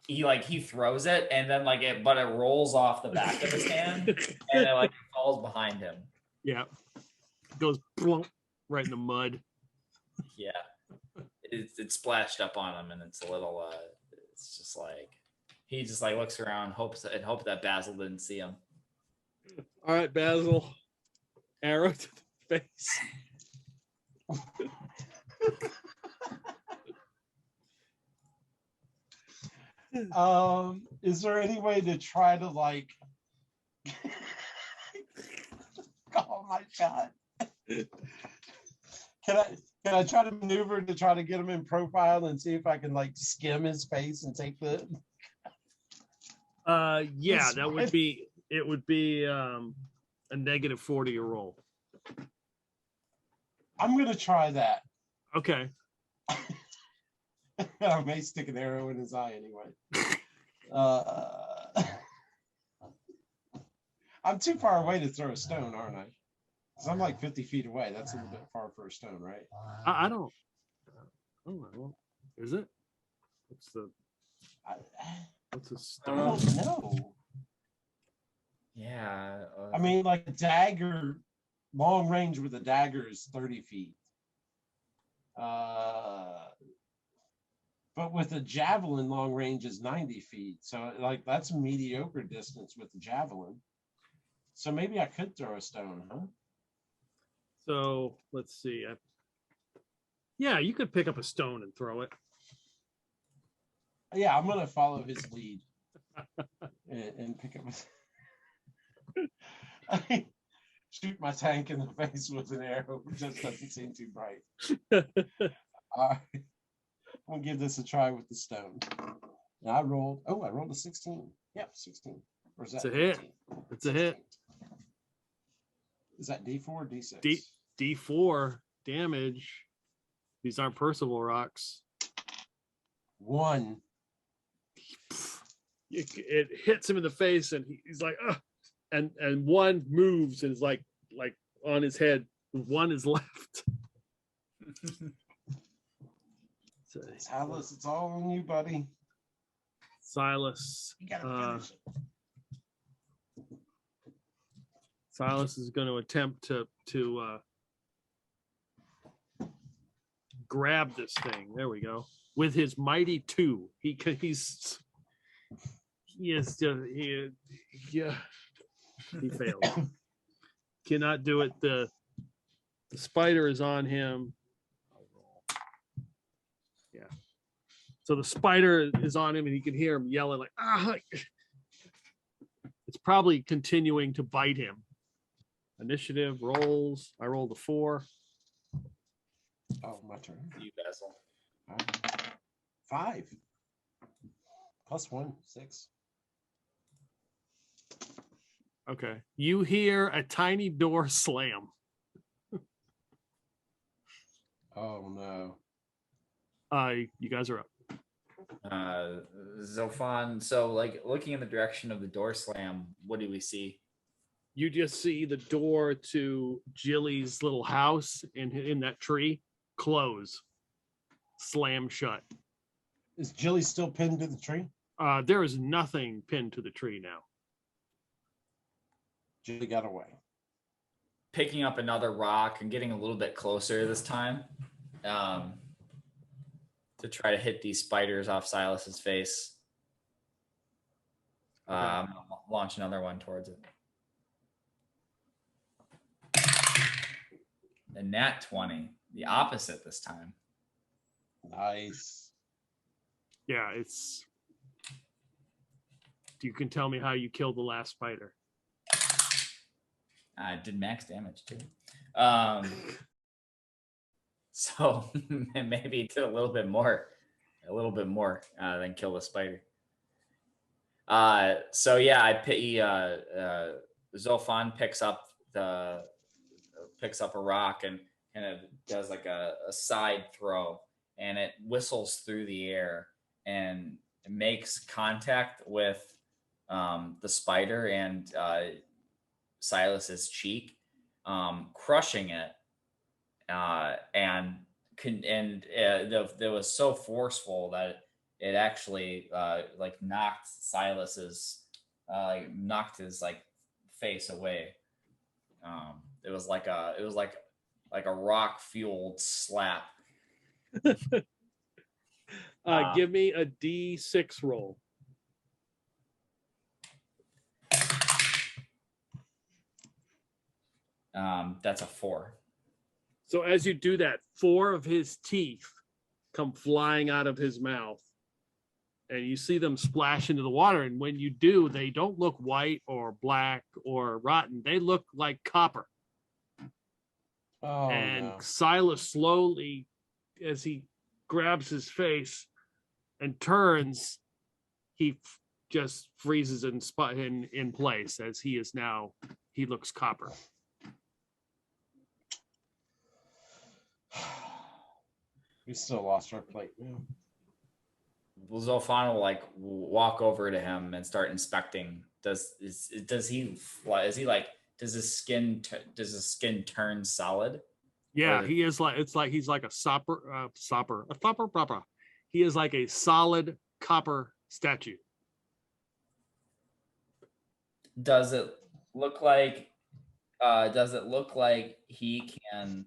he throws it and then it rolls off the back of his hand and it falls behind him. Yeah. It goes plunk right in the mud. Yeah. It splashed up on him and it's a little it's just he just looks around, hopes that Basil didn't see him. All right, Basil. Arrow to the face. Is there any way to try to oh my god. Can I try to maneuver to try to get him in profile and see if I can skim his face and take the Yeah, that would be a negative 40 a roll. I'm gonna try that. Okay. I may stick an arrow in his eye anyway. I'm too far away to throw a stone, aren't I? Because I'm 50 feet away. That's a little bit far for a stone, right? I don't know. Is it? What's a I stone? don't know. Yeah. I mean, a dagger, long range with a dagger is 30 feet. But with a javelin, long range is 90 feet. So that's a mediocre distance with the javelin. So maybe I could throw a stone, huh? So let's see. Yeah, you could pick up a stone and throw it. Yeah, I'm gonna follow his lead. and pick up. I shoot my tank in the face with an arrow. It just doesn't seem too bright. I'm gonna give this a try with the stone. And I rolled a 16. Yep, 16. Or is that It's a hit. 15? It's a hit. Is that D4 or D6? D4 damage. These aren't Percival rocks. 1. It hits him in the face, and he's like, ugh. And 1 moves and is like on his head. 1 is left. Silas, it's all on you, buddy. Silas. You gotta finish it. Silas is going to attempt to grab this thing. There we go. With his mighty 2, he failed. Cannot do it. The spider is on him. Yeah. So the spider is on him, and he can hear him yelling like, ah. It's probably continuing to bite him. Initiative rolls. I rolled a 4. Oh, my turn. You, Basil. 5. Plus 1, 6. Okay. You hear a tiny door slam. Oh no. You guys are up. Zorphan, so like looking in the direction of the door slam, what do we see? You just see the door to Jilly's little house in that tree close, slam shut. Is Jilly still pinned to the tree? There is nothing pinned to the tree now. Jilly got away. Picking up another rock and getting a little bit closer this time, to try to hit these spiders off Silas's face. I'm gonna launch another one towards it. The nat 20, the opposite this time. Nice. Yeah, it's. You can tell me how you killed the last spider. I did max damage too. So maybe did a little bit more than kill the spider. So yeah, Zorphan picks up a rock and kind of does like a side throw, and it whistles through the air and makes contact with the spider and Silas's cheek, crushing it, and it was so forceful that it actually knocked Silas's knocked his face away. It was like a rock fueled slap. Give me a D6 roll. That's a 4. So as you do that, 4 of his teeth come flying out of his mouth, and you see them splash into the water. And when you do, they don't look white or black or rotten. They look like copper. Oh, and no. Silas slowly, as he grabs his face and turns, he just freezes in place as he looks copper. We still lost our plate, man. Zorphan will walk over to him and start inspecting. Does his skin turn solid? Yeah, he is he's like a sopper. He is like a solid copper statue. Does it look like he can?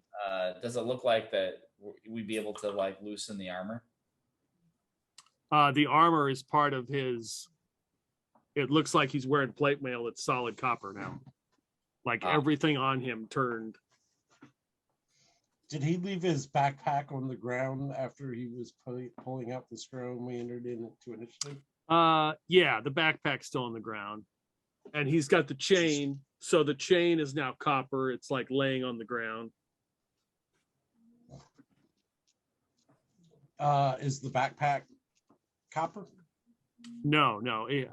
Does it look like that we'd be able to loosen the armor? The armor is part of his. It looks like he's wearing plate mail that's solid copper now. Everything on him turned. Did he leave his backpack on the ground after he was pulling out the scroll and we entered into initiative? Yeah, the backpack's still on the ground. And he's got the chain, so the chain is now copper. It's like laying on the ground. Is the backpack copper? No, he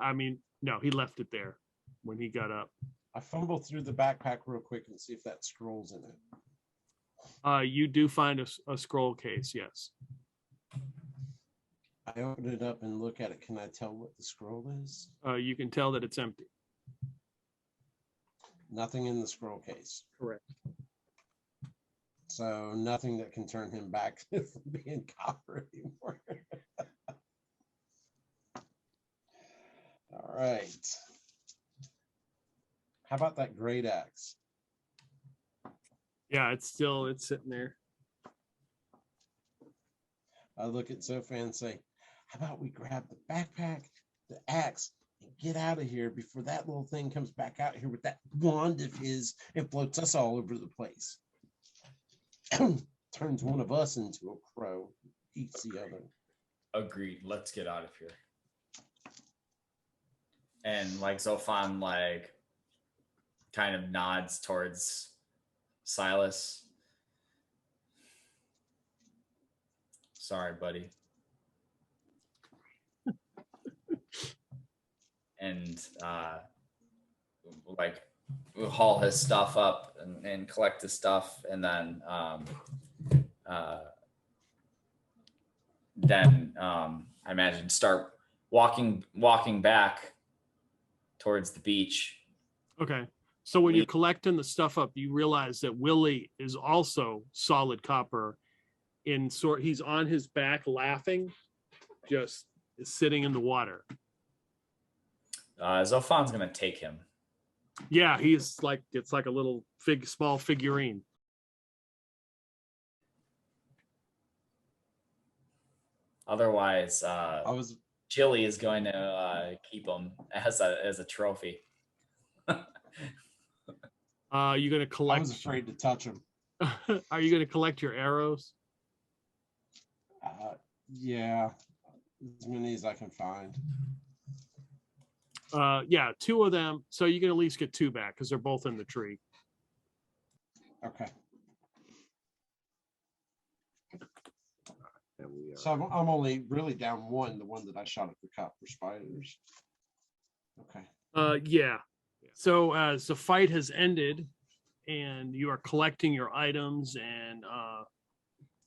left it there when he got up. I fumble through the backpack real quick and see if that scroll's in it. You do find a scroll case, yes. I open it up and look at it. Can I tell what the scroll is? You can tell that it's empty. Nothing in the scroll case. Correct. So nothing that can turn him back to being copper anymore. All right. How about that great axe? Yeah, it's sitting there. I look at Zorphan and say, how about we grab the backpack, the axe, and get out of here before that little thing comes back out here with that wand of his and floats us all over the place. Turns one of us into a crow, eats the other. Agreed. Let's get out of here. And like Zorphan like kind of nods towards Silas. Sorry, buddy. And like we'll haul his stuff up and collect his stuff, and then I imagine start walking back towards the beach. Okay. So when you're collecting the stuff up, you realize that Willie is also solid copper. He's on his back laughing, just sitting in the water. Zorphan's gonna take him. Yeah, it's like a little small figurine. Otherwise, Chili is going to keep him as a trophy. You going to collect? I was afraid to touch him. Are you going to collect your arrows? Yeah, as many as I can find. Yeah, 2 of them. So you can at least get 2 back because they're both in the tree. Okay. So I'm only really down 1, the one that I shot at the copper spiders. Okay. Yeah. So as the fight has ended and you are collecting your items and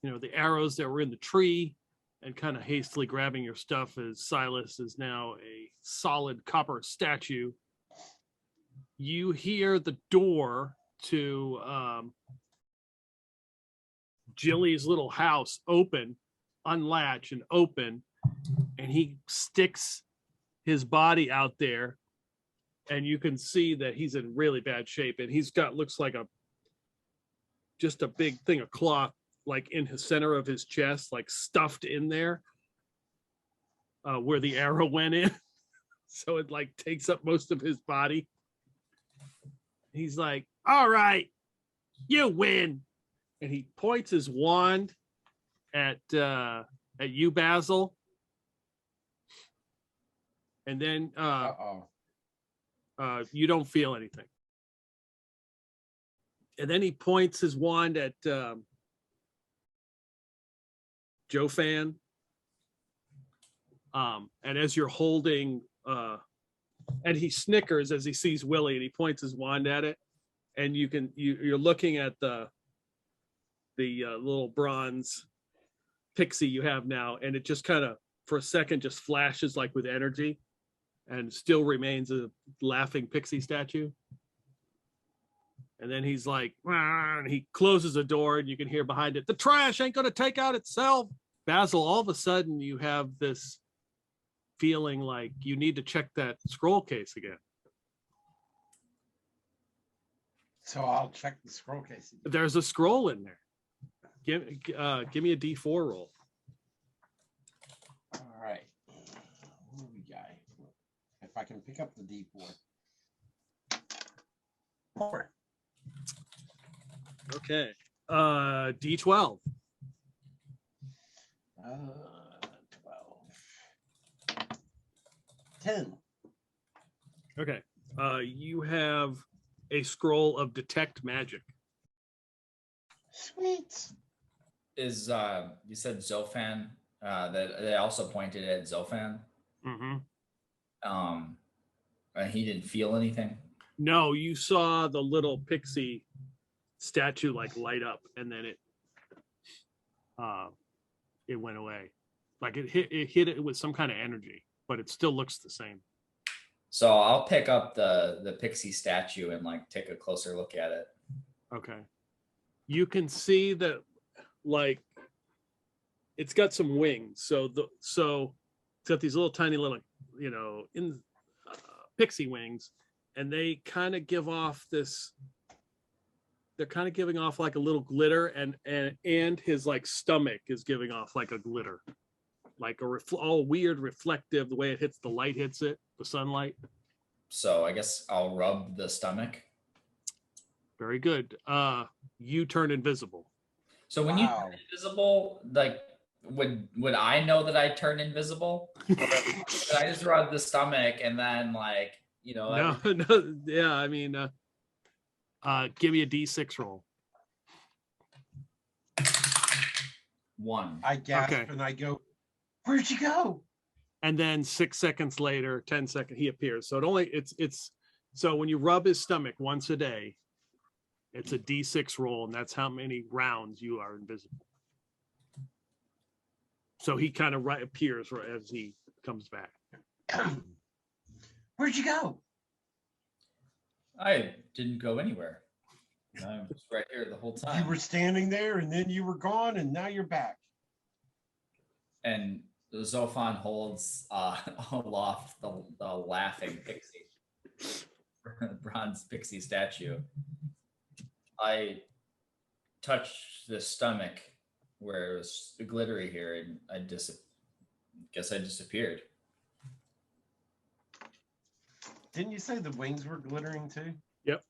the arrows that were in the tree and kind of hastily grabbing your stuff as Silas is now a solid copper statue, you hear the door to Jilly's little house unlatch and open, and he sticks his body out there, and you can see that he's in really bad shape, and looks like just a big thing of cloth like in the center of his chest, like stuffed in there where the arrow went in. So it like takes up most of his body. He's like, all right, you win. And he points his wand at you, Basil. And then you don't feel anything. And then he points his wand at Zorphan. And as you're holding, and he snickers as he sees Willie, and he points his wand at it. And you're looking at the little bronze pixie you have now, and it just kind of for a second just flashes like with energy, and still remains a laughing pixie statue. And then he's like, and he closes the door, and you can hear behind it, the trash ain't gonna take out itself. Basil, all of a sudden you have this feeling like you need to check that scroll case again. So I'll check the scroll case again. There's a scroll in there. Give me a D4 roll. All right. What do we got? If I can pick up the D4. 4. Okay. D12. 12. 10. Okay. You have a scroll of detect magic. Sweet. Is you said Zorphan? That they also pointed at Zorphan. Mm-hmm. He didn't feel anything. No, you saw the little pixie statue like light up, and then it went away. Like it hit it with some kind of energy, but it still looks the same. So I'll pick up the pixie statue and like take a closer look at it. Okay. You can see that like it's got some wings. So it's got these little tiny little, pixie wings, and they kind of give off this. They're kind of giving off like a little glitter, and his like stomach is giving off like a glitter, like all weird reflective. The way it hits the light, hits it, the sunlight. So I guess I'll rub the stomach. Very good. You turn invisible. So when you turn invisible, like would I know that I turn invisible? Or should I just rub the stomach and then like No, yeah. I mean, give me a D6 roll. 1. I gasp and I go, "Where'd you go?" And then 6 seconds later, 10 seconds, he appears. So it's so when you rub his stomach once a day, it's a D6 roll, and that's how many rounds you are invisible. So he kind of appears right as he comes back. Where'd you go? I didn't go anywhere. I was right here the whole time. You were standing there, and then you were gone, and now you're back. And Zorphan holds aloft the laughing pixie, bronze pixie statue. I touched the stomach where it was glittery here, and I guess I disappeared. Didn't you say the wings were glittering too? Yep.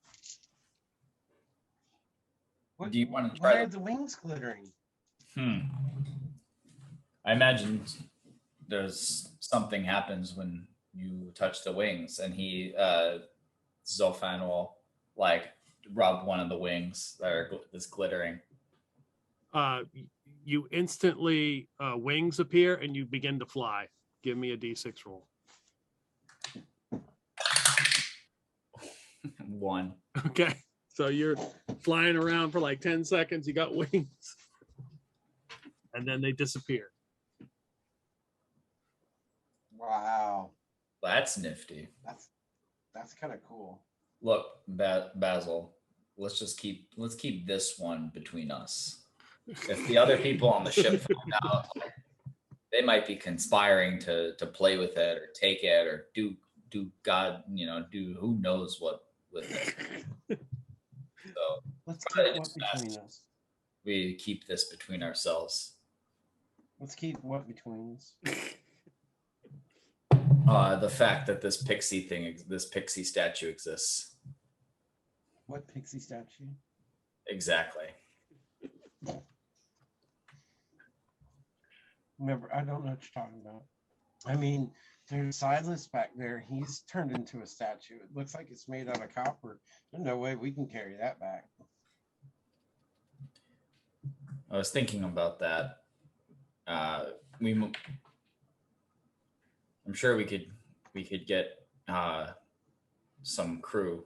Do you want to try? Why are the wings glittering? I imagine there's something happens when you touch the wings, and Zorphan will like rub one of the wings that is glittering. You instantly wings appear and you begin to fly. Give me a D6 roll. 1. Okay, so you're flying around for like 10 seconds. You got wings, and then they disappear. Wow, That's nifty. That's kind of cool. Look, Basil, let's keep this one between us. If the other people on the ship find out, they might be conspiring to play with it or take it or do God, do who knows what with it. So let's keep what between us. We keep this between ourselves. Let's keep what between us. The fact that this pixie statue exists. What pixie statue? Exactly. Remember, I don't know what you're talking about. I mean, there's Silas back there. He's turned into a statue. It looks like it's made out of copper. There's no way we can carry that back. I was thinking about that. I'm sure we could get some crew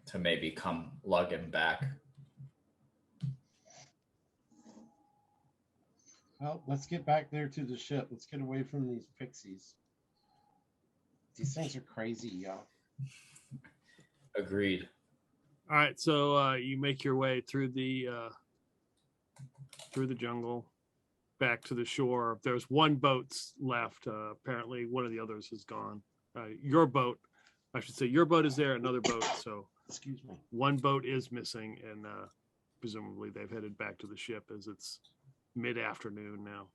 to maybe come lug him back. Well, let's get back there to the ship. Let's get away from these pixies. These things are crazy, y'all. Agreed. All right, so you make your way through the jungle back to the shore. There's one boat left. Apparently, one of the others is gone. Your boat is there. Another boat. So, excuse me. One boat is missing, and presumably they've headed back to the ship as it's mid-afternoon now.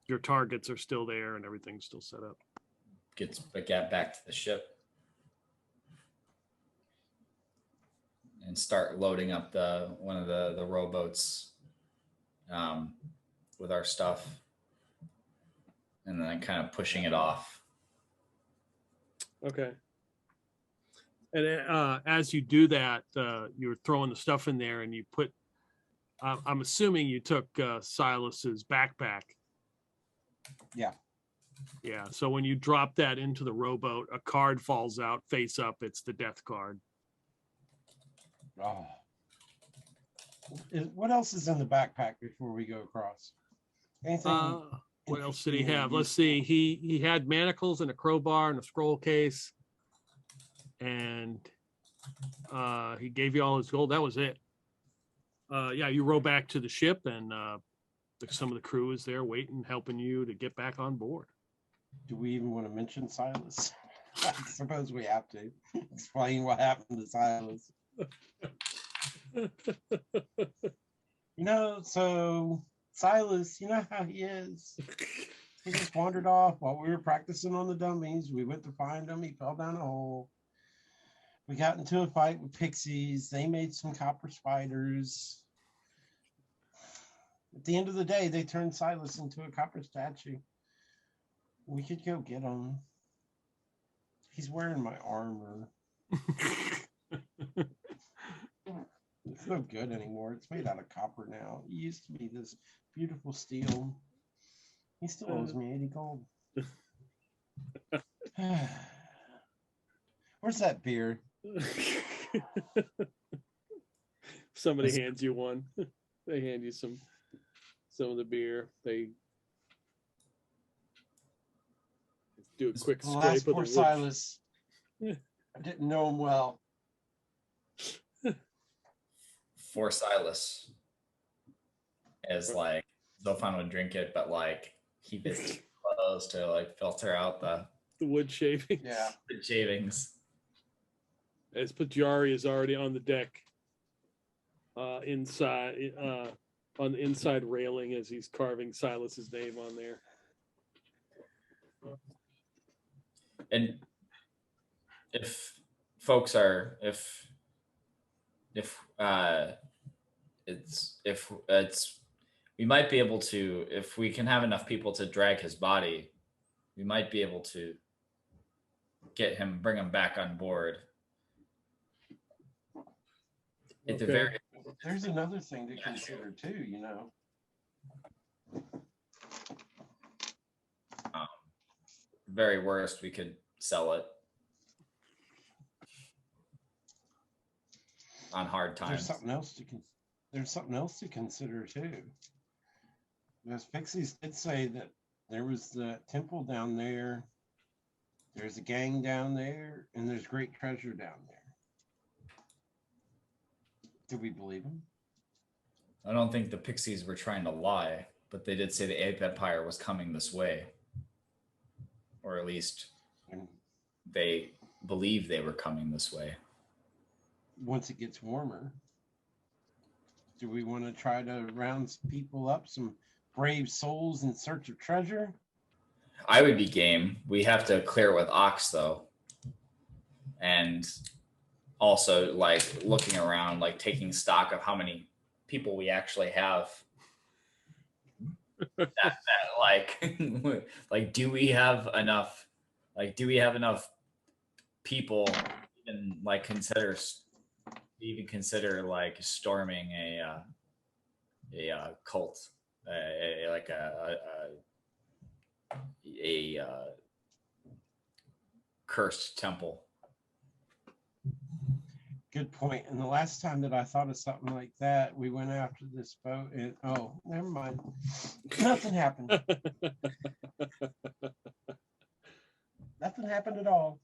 Your targets are still there, and everything's still set up. Get back to the ship and start loading up one of the rowboats with our stuff. and then kind of pushing it off. Okay. And as you do that, you're throwing the stuff in there, and you put. I'm assuming you took Silas's backpack. Yeah. Yeah. So when you drop that into the rowboat, a card falls out face up. It's the death card. Oh. What else is in the backpack before we go across? Anything? What else did he have? Let's see. He had manacles and a crowbar and a scroll case, and he gave you all his gold. That was it. Yeah, you row back to the ship, and some of the crew is there waiting, helping you to get back on board. Do we even want to mention Silas? I suppose we have to explain what happened to Silas. So Silas, you know how he is. He just wandered off while we were practicing on the dummies. We went to find him. He fell down a hole. We got into a fight with Pixies. They made some copper spiders. At the end of the day, they turned Silas into a copper statue. We could go get him. He's wearing my armor. It's no good anymore. It's made out of copper now. It used to be this beautiful steel. He still owes me 80 gold. Where's that beer? Somebody hands you one. They hand you some of the beer. They do a quick scrape Last of poor the Silas. I didn't know him well. For Silas, as like Zorphan would drink it, but like keep it close to like filter out the wood shavings. Yeah, wood shavings. As Pajari is already on the deck, inside on the inside railing as he's carving Silas's name on there. And if folks are if we might be able to, if we can have enough people to drag his body, we might be able to bring him back on board. At the very, there's another thing to consider too, very worst, we could sell it on hard times. There's something else to consider too. Because Pixies did say that there was the temple down there, there's a gang down there, and there's great treasure down there. Do we believe them? I don't think the Pixies were trying to lie, but they did say the Ape Empire was coming this way. Or at least they believe they were coming this way. Once it gets warmer, do we want to try to round some people up, some brave souls in search of treasure? I would be game. We have to clear it with Ox, though. And also, like, looking around, like, taking stock of how many people we actually have. that like, do we have enough? Like, do we have enough people even like consider like storming a cult, a cursed temple? Good point. And the last time that I thought of something like that, we went after this boat and never mind. Nothing happened. Nothing happened at all.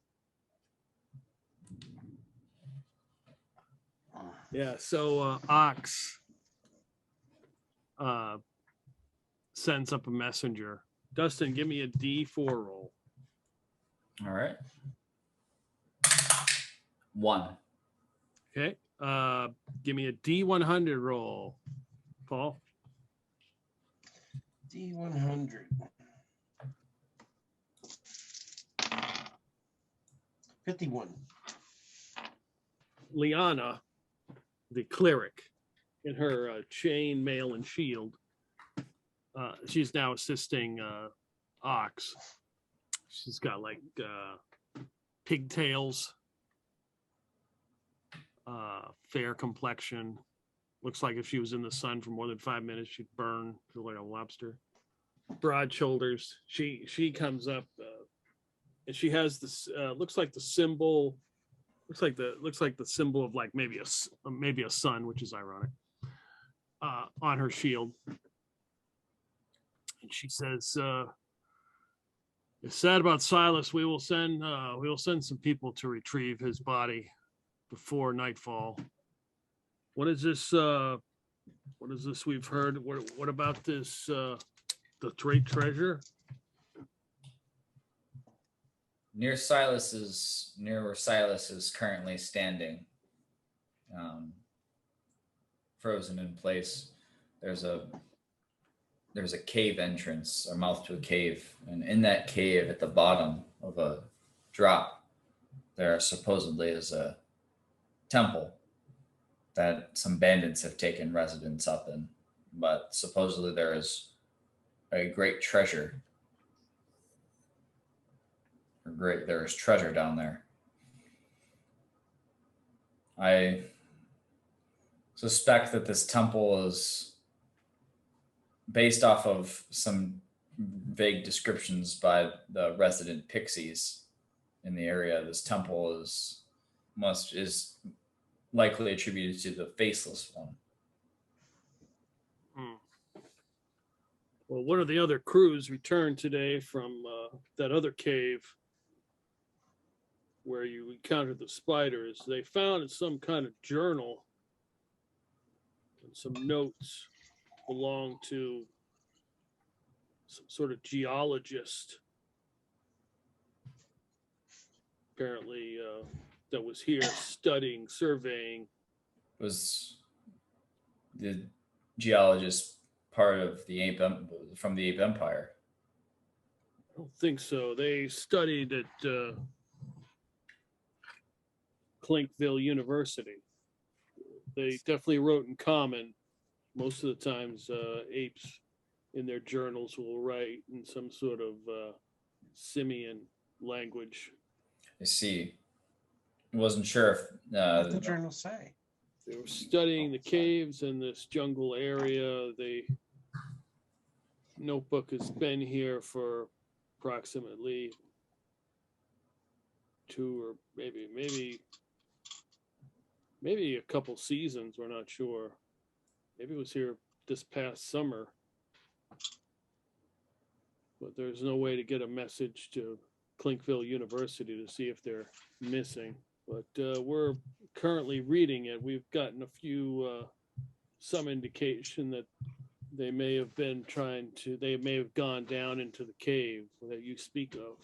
Yeah, so Ox sends up a messenger. Dustin, give me a D4 roll. All right. 1. Okay. Give me a D100 roll. Paul. D100. 51. Lyanna the Cleric in her chain, mail, and shield. She's now assisting ox. She's got like pigtails, fair complexion. Looks like if she was in the sun for more than 5 minutes, she'd burn, feel like a lobster. Broad shoulders. She comes up, and she has this. Looks like the symbol. Looks like the symbol of like maybe a sun, which is ironic. On her shield, and she says, "It's sad about Silas. We will send some people to retrieve his body before nightfall." What is this? What is this we've heard? What about this? The great treasure? Near where Silas is currently standing, frozen in place. There's a cave entrance, a mouth to a cave, and in that cave, at the bottom of a drop, there supposedly is a temple that some bandits have taken residence up in. But supposedly there is a great treasure. There is treasure down there. I suspect that this temple is based off of some vague descriptions by the resident Pixies in the area. This temple is likely attributed to the Faceless One. Well, one of the other crews returned today from that other cave where you encountered the spiders. They found some kind of journal and some notes belong to some sort of geologist, apparently, that was here studying, surveying. Was the geologist part of the from the Ape Empire? I don't think so. They studied at Clinkville University. They definitely wrote in common. Most of the times, apes in their journals will write in some sort of simian language. I see. I wasn't sure if what did the journals say? They were studying the caves in this jungle area. The notebook has been here for approximately 2 or maybe a couple seasons. We're not sure. Maybe it was here this past summer. But there's no way to get a message to Clinkville University to see if they're missing. But we're currently reading it. We've gotten some indication that they may have gone down into the cave that you speak of.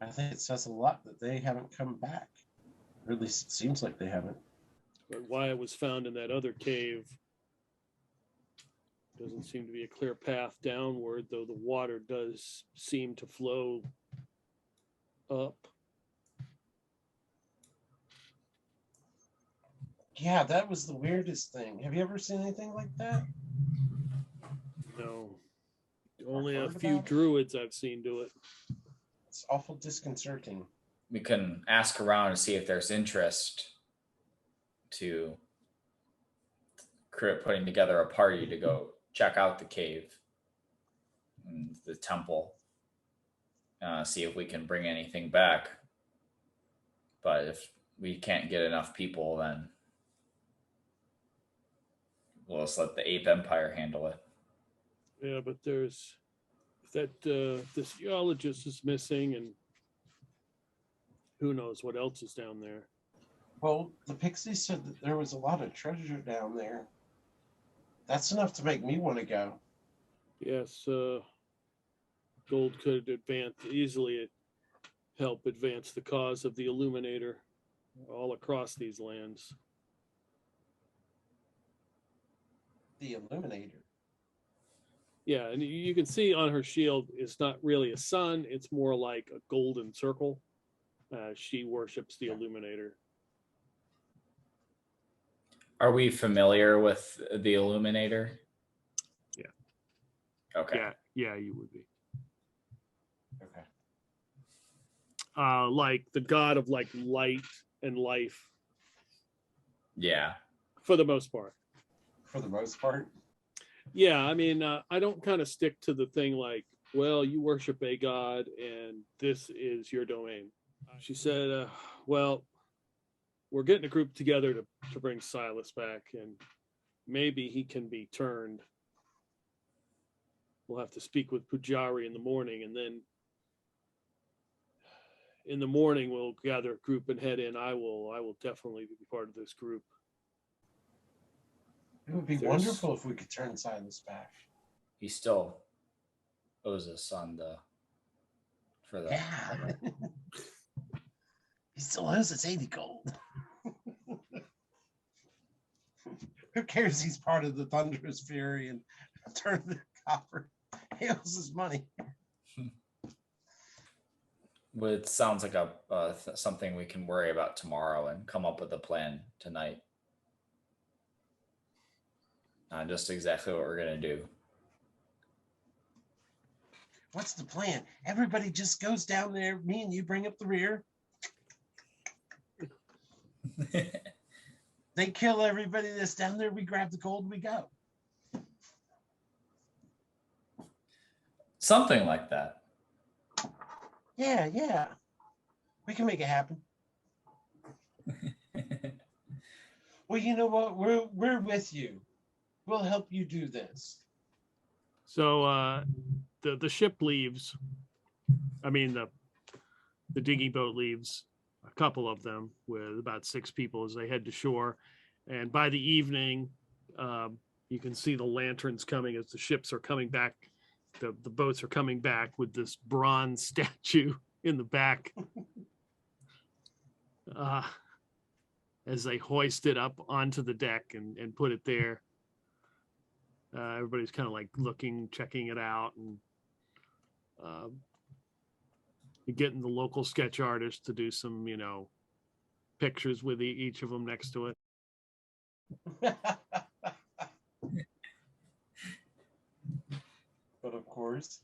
I think it says a lot that they haven't come back. Or at least it seems like they haven't. But why it was found in that other cave doesn't seem to be a clear path downward, though the water does seem to flow up. Yeah, that was the weirdest thing. Have you ever seen anything like that? No. Only a few druids I've seen do it. It's awful disconcerting. We can ask around and see if there's interest to putting together a party to go check out the cave and the temple, see if we can bring anything back. But if we can't get enough people, then we'll just let the Ape Empire handle it. Yeah, but there's this geologist is missing, and who knows what else is down there. Well, the Pixies said that there was a lot of treasure down there. That's enough to make me want to go. Yes, gold could easily help advance the cause of the Illuminator all across these lands. The Illuminator? Yeah, and you can see on her shield, it's not really a sun, it's more like a golden circle. She worships the Illuminator. Are we familiar with the Illuminator? Yeah. Okay. Yeah, you would be. like the god of like light and life. Yeah. For the most part. For the most part. Yeah, I mean, I don't kind of stick to the thing like, well, you worship a god and this is your domain. She said, well, we're getting a group together to bring Silas back, and maybe he can be turned. We'll have to speak with Pujari in the morning, and then in the morning we'll gather a group and head in. I will definitely be part of this group. It would be wonderful if we could turn Silas back. He still owes us on for that. Yeah. He still owes us 80 gold. Who cares? He's part of the Thunderous Fury and turned the copper. He owes his money. Well, it sounds like something we can worry about tomorrow and come up with a plan tonight. Just exactly what we're going to do. What's the plan? Everybody just goes down there. Me and you bring up the rear. They kill everybody that's down there. We grab the gold. We go. Something like that. Yeah. We can make it happen. Well, you know what? We're with you. We'll help you do this. So the ship leaves. I mean, the digging boat leaves, a couple of them with about 6 people as they head to shore. And by the evening, you can see the lanterns coming as the ships are coming back. The boats are coming back with this bronze statue in the back as they hoist it up onto the deck and put it there. Everybody's kind of like looking, checking it out, and getting the local sketch artist to do some, pictures with each of them next to it. But of course.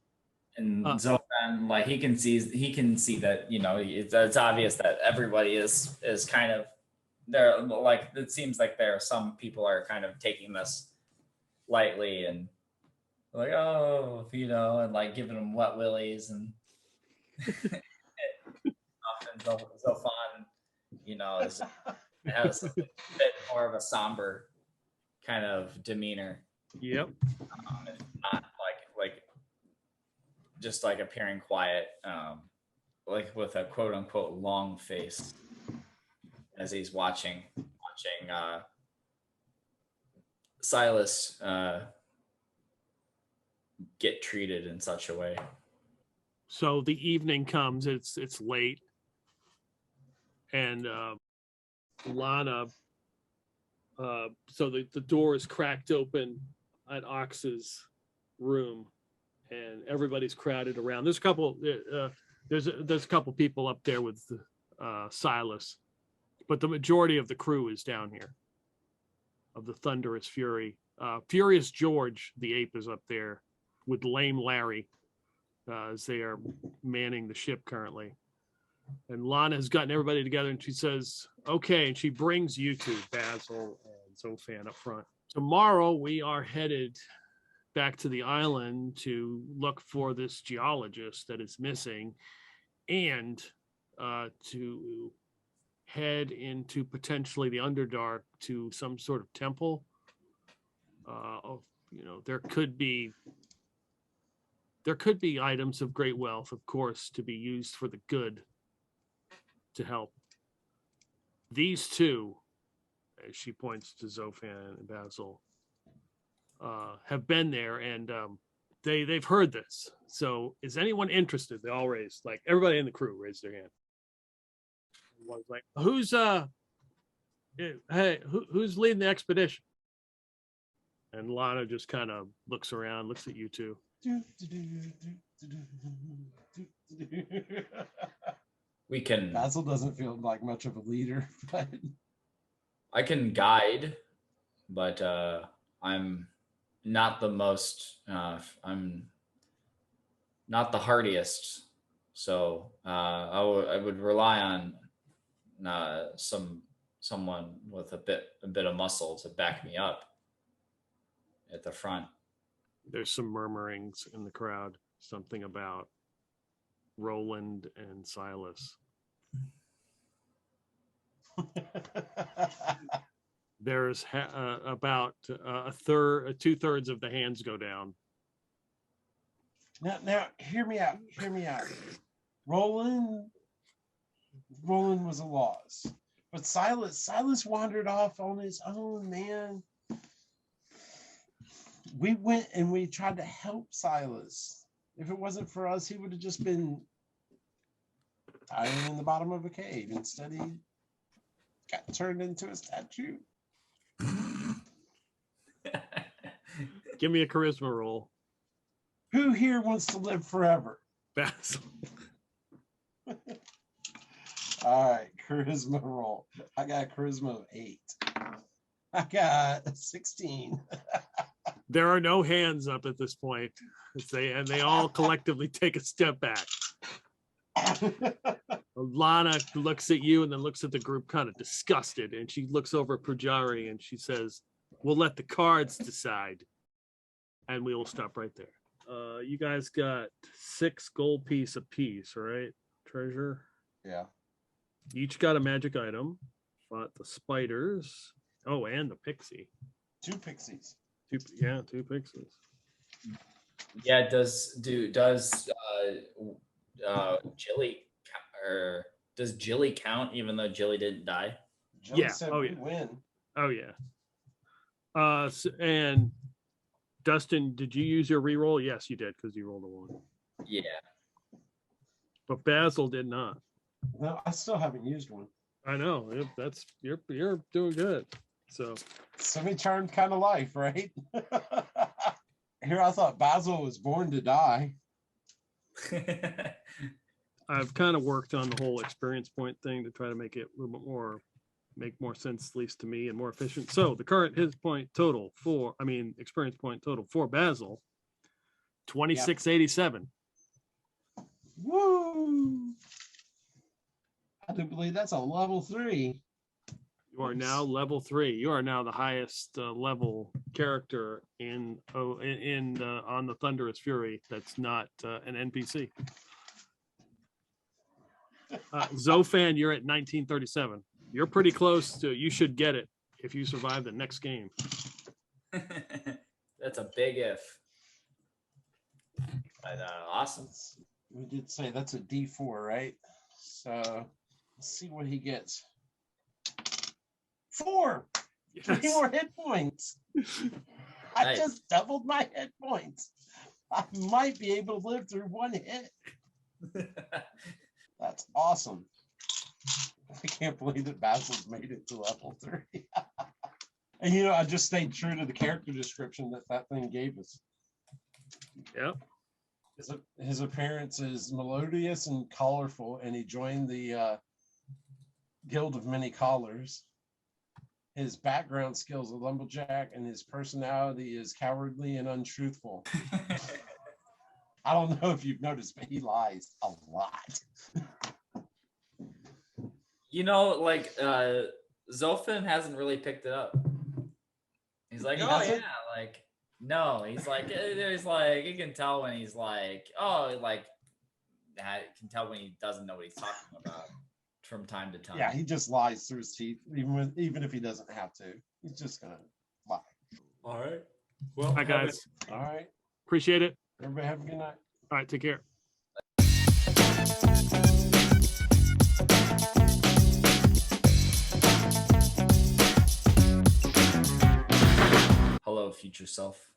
And Zorphan, like he can see that, it's obvious that everybody is kind of there. Like, it seems like some people are kind of taking this lightly and like, oh, and like giving them wet willies and often Zorphan, has a bit more of a somber kind of demeanor. Yep. It's not like just like appearing quiet, like with a quote unquote long face as he's watching Silas get treated in such a way. So the evening comes, it's late, and Lyanna, so the door is cracked open at Ox's room, and everybody's crowded around. There's a couple there's a couple people up there with Silas, but the majority of the crew is down here of the Thunderous Fury. Furious George the ape is up there with Lame Larry as they are manning the ship currently. And Lyanna has gotten everybody together, and she says, okay, and she brings you two, Basil and Zorphan, up front. Tomorrow we are headed back to the island to look for this geologist that is missing, and to head into potentially the Underdark to some sort of temple. There could be items of great wealth, of course, to be used for the good to help. These two, as she points to Zorphan and Basil, have been there, and they've heard this. So is anyone interested? They all raised, like everybody in the crew raised their hand. One's like, who's leading the expedition? And Lyanna just kind of looks around, looks at you two. We can. Basil doesn't feel like much of a leader, but I can guide, but I'm not the most. I'm not the hardiest So I would rely on someone with a bit of muscle to back me up at the front. There's some murmurings in the crowd, something about Roland and Silas. There's about two-thirds of the hands go down. Now, hear me out. Roland was a loss, but Silas wandered off on his own, man. We went and we tried to help Silas. If it wasn't for us, he would have just been dying in the bottom of a cave. Instead, he got turned into a statue. Give me a charisma roll. Who here wants to live forever? Basil. All right, charisma roll. I got a charisma of 8. I got a 16. There are no hands up at this point. They all collectively take a step back. Lyanna looks at you and then looks at the group kind of disgusted, and she looks over at Pujari and she says, "We'll let the cards decide." And we will stop right there. You guys got 6 gold piece apiece, right? Treasure. Yeah. Each got a magic item. Fought the spiders. Oh, and the pixie. 2 pixies. 2 pixies. Yeah. Does Jilly or does Jilly count even though Jilly didn't die? Jilly said we win. Oh yeah. And Dustin, did you use your reroll? Yes, you did, because you rolled a 1. Yeah. But Basil did not. No, I still haven't used one. I know. That's you're doing good. So Semi-charmed kind of life, right? Here I thought Basil was born to die. I've kind of worked on the whole experience point thing to try to make it a little bit more, make more sense, at least to me, and more efficient. So the current experience point total for Basil, 2687. Woo! I do believe that's a level 3. You are now level 3. You are now the highest level character on the Thunderous Fury. That's not an NPC. Zorphan, you're at 1937. You're pretty close to. You should get it if you survive the next game. That's a big if. But, awesome. We did say that's a D4, right? So let's see what he gets. 4. Yes. 3 more hit points. I just doubled my hit points. I might be able to live through 1 hit. That's awesome. I can't believe that Basil's made it to level 3. And I just stayed true to the character description that thing gave us. Yep. His appearance is melodious and colorful, and he joined the Guild of Many Collars. His background skills are lumberjack, and his personality is cowardly and untruthful. I don't know if you've noticed, but he lies a lot. Zorphan hasn't really picked it up. He's like, He oh hasn't? yeah, no. He's like, there's like, you can tell when he's like, oh, like, I can tell when he doesn't know what he's talking about from time to time. Yeah, he just lies through his teeth, even if he doesn't have to. He's just gonna lie. All right. Well, Hi guys. All right. Appreciate it. Everybody have a good night. All right. Take care. Hello, future self.